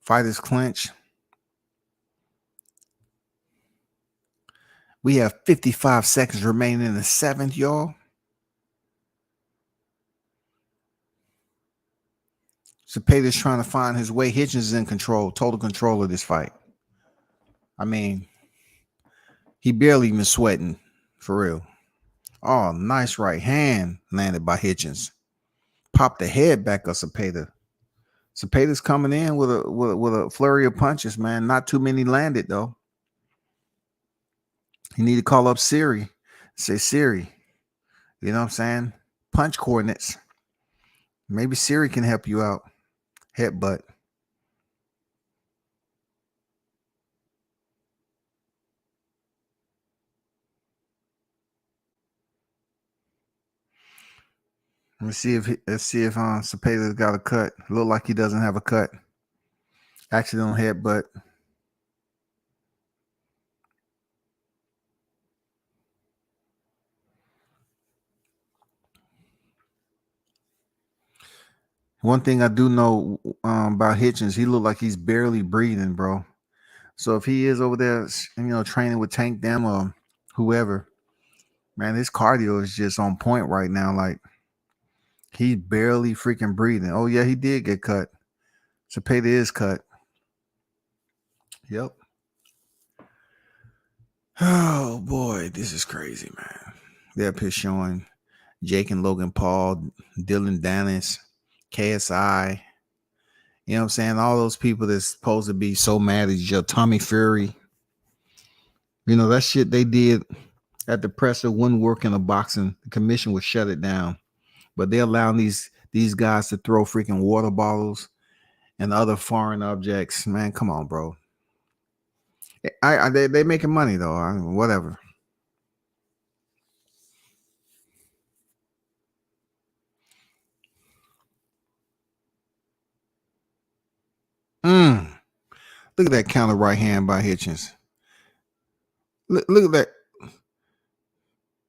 Fighters clinch. We have 55 seconds remaining in the 7th, y'all. Cepeda's trying to find his way. Hitchens is in control, total control of this fight. I mean, he barely even sweating, for real. Oh, nice right hand landed by Hitchens. Popped the head back of Cepeda. Cepeda's coming in with a flurry of punches, man. Not too many landed, though. You need to call up Siri. Say, Siri, you know what I'm saying? Punch coordinates. Maybe Siri can help you out. Headbutt. Let's see if Cepeda's got a cut. Look like he doesn't have a cut. Accidental headbutt. One thing I do know about Hitchens, he looked like he's barely breathing, bro. So if he is over there, training with Tank Them or whoever, man, his cardio is just on point right now. Like, he's barely freaking breathing. Oh, yeah, he did get cut. Cepeda is cut. Yep. Oh, boy, this is crazy, man. They're up here showing Jake and Logan Paul, Dylan Dennis, KSI. You know what I'm saying? All those people that's supposed to be so mad at each other. Tommy Fury. You know, that shit they did at the presser wouldn't work in a boxing. The commission would shut it down. But they're allowing these guys to throw freaking water bottles and other foreign objects. Man, come on, bro. They making money, though. Whatever. Look at that counter right hand by Hitchens. Look at that.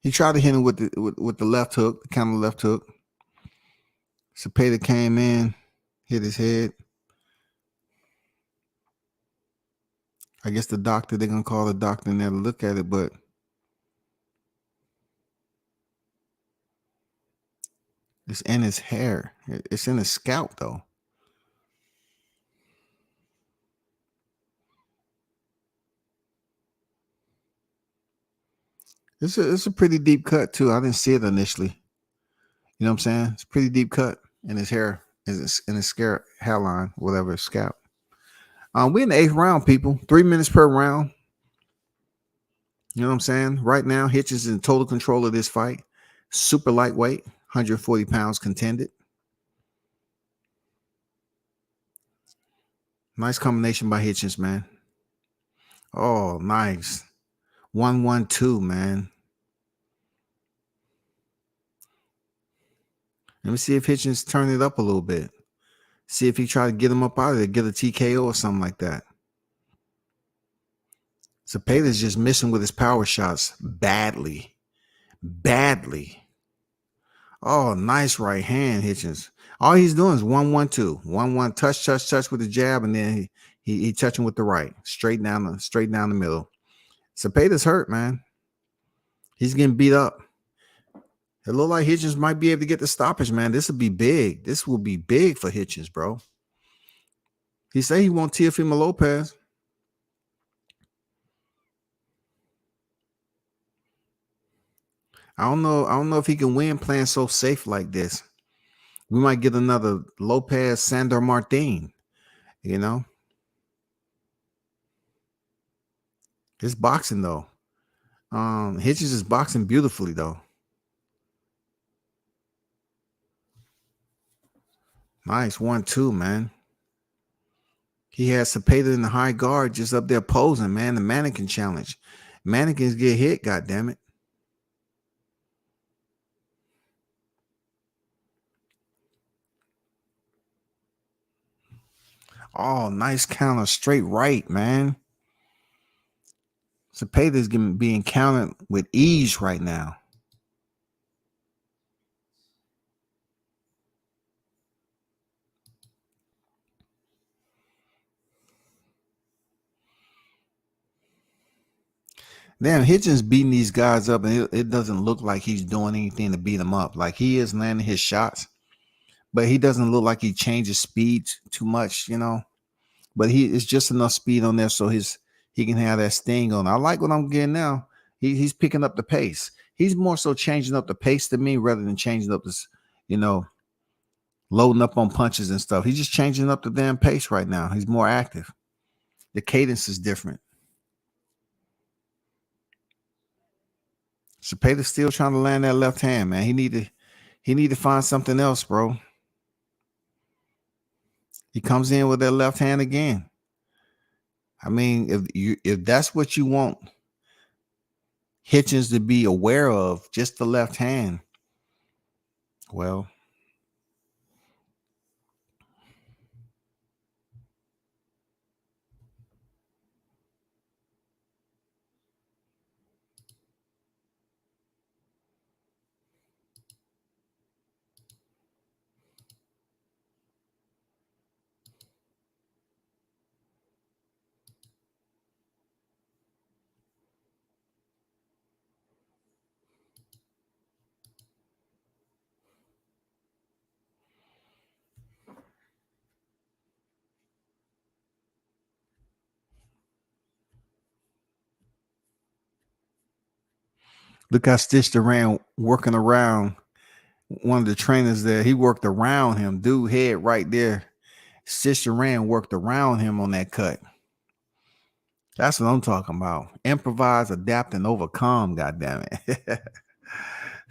He tried to hit him with the left hook, the counter left hook. Cepeda came in, hit his head. I guess they're going to call the doctor in there to look at it, but it's in his hair. It's in his scalp, though. It's a pretty deep cut, too. I didn't see it initially. You know what I'm saying? It's a pretty deep cut in his hair, in his hairline, whatever, scalp. We're in the 8th round, people. 3 minutes per round. You know what I'm saying? Right now, Hitchens is in total control of this fight. Super lightweight, 140 pounds contended. Nice combination by Hitchens, man. Oh, nice. 1-1-2, man. Let me see if Hitchens turn it up a little bit. See if he try to get him up out of there, get a TKO or something like that. Cepeda's just missing with his power shots badly. Oh, nice right hand, Hitchens. All he's doing is 1-1-2. 1-1 touch with the jab, and then he touching with the right. Straight down the middle. Cepeda's hurt, man. He's getting beat up. It looked like Hitchens might be able to get the stoppage, man. This will be big. This will be big for Hitchens, bro. He said he wants Teofimo Lopez. I don't know if he can win playing so safe like this. We might get another Lopez Sandor Martin, you know. It's boxing, though. Hitchens is boxing beautifully, though. Nice 1-2, man. He has Cepeda in the high guard just up there posing, man. The mannequin challenge. Mannequins get hit, goddammit. Oh, nice counter, straight right, man. Cepeda's being countered with ease right now. Damn, Hitchens beating these guys up, and it doesn't look like he's doing anything to beat them up. Like, he is landing his shots, but he doesn't look like he changes speed too much, you know. But it's just enough speed on there so he can have that sting on. I like what I'm getting now. He's picking up the pace. He's more so changing up the pace to me rather than changing up this, you know, loading up on punches and stuff. He's just changing up the damn pace right now. He's more active. The cadence is different. Cepeda's still trying to land that left hand, man. He need to find something else, bro. He comes in with that left hand again. I mean, if that's what you want Hitchens to be aware of, just the left hand, well, Look how Stitch Duran working around one of the trainers there. He worked around him. Dude head right there. Stitch Duran worked around him on that cut. That's what I'm talking about. Improvise, adapt, and overcome, goddammit.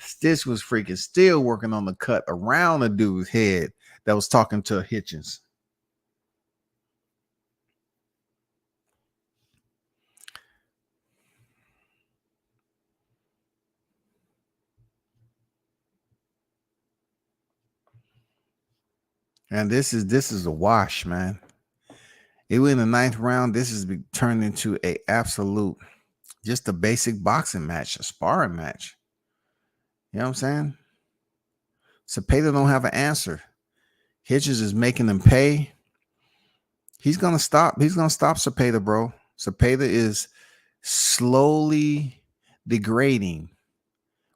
Stitch was freaking still working on the cut around a dude's head that was talking to Hitchens. And this is a wash, man. It was in the 9th round. This has been turned into a absolute, just a basic boxing match, a sparring match. You know what I'm saying? Cepeda don't have an answer. Hitchens is making them pay. He's gonna stop. He's gonna stop Cepeda, bro. Cepeda is slowly degrading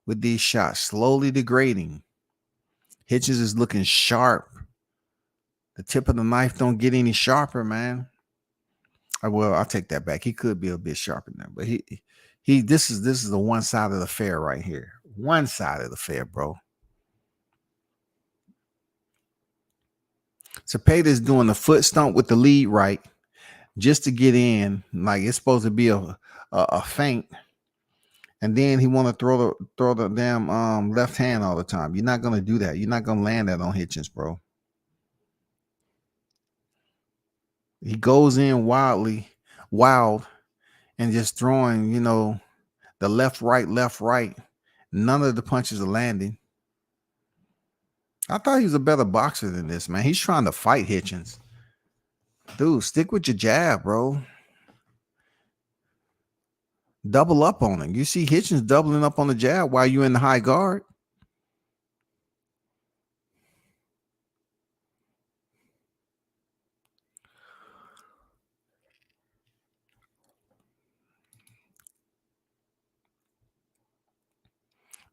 with these shots. Slowly degrading. Hitchens is looking sharp. The tip of the knife don't get any sharper, man. Well, I'll take that back. He could be a bit sharper now, but this is the one side of the fair right here. One side of the fair, bro. Cepeda is doing the foot stomp with the lead right just to get in. Like it's supposed to be a feint. And then he want to throw the damn left hand all the time. You're not gonna do that. You're not gonna land that on Hitchens, bro. He goes in wild, and just throwing, the left, right. None of the punches are landing. I thought he was a better boxer than this, man. He's trying to fight Hitchens. Dude, stick with your jab, bro. Double up on him. You see Hitchens doubling up on the jab while you're in the high guard.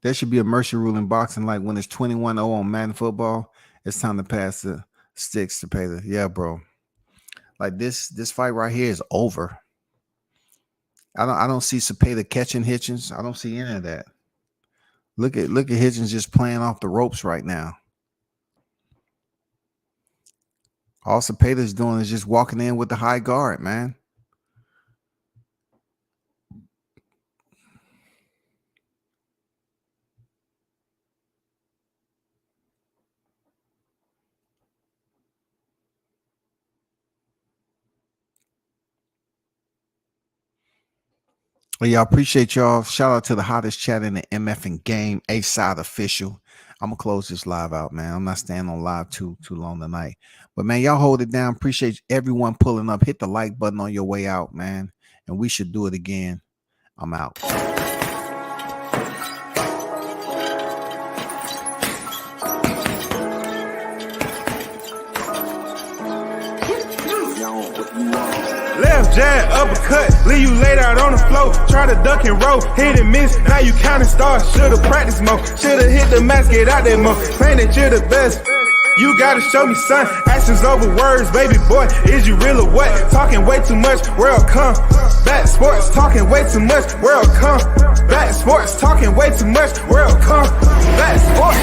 There should be a mercy rule in boxing, like when it's 21-0 on Madden football, it's time to pass the sticks to pay the. Yeah, bro. Like this fight right here is over. I don't see Cepeda catching Hitchens. I don't see any of that. Look at Hitchens just playing off the ropes right now. All Cepeda's doing is just walking in with the high guard, man. Well, y'all, appreciate y'all. Shout out to the hottest chat in the MF and game, A-Side Official. I'm gonna close this live out, man. I'm not staying on live too long tonight. But man, y'all hold it down. Appreciate everyone pulling up. Hit the like button on your way out, man. And we should do it again. I'm out. Left jab, uppercut, leave you laid out on the floor. Try to duck and roll, hit and miss. Now you counting stars. Should've practiced more. Should've hit the mask, get out there more. Claim that you're the best. You gotta show me, son. Actions over words, baby boy. Is you real or what? Talking way too much, world come. Back sports, talking way too much, world come. Back sports, talking way too much, world come. Back sports.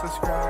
Subscribe.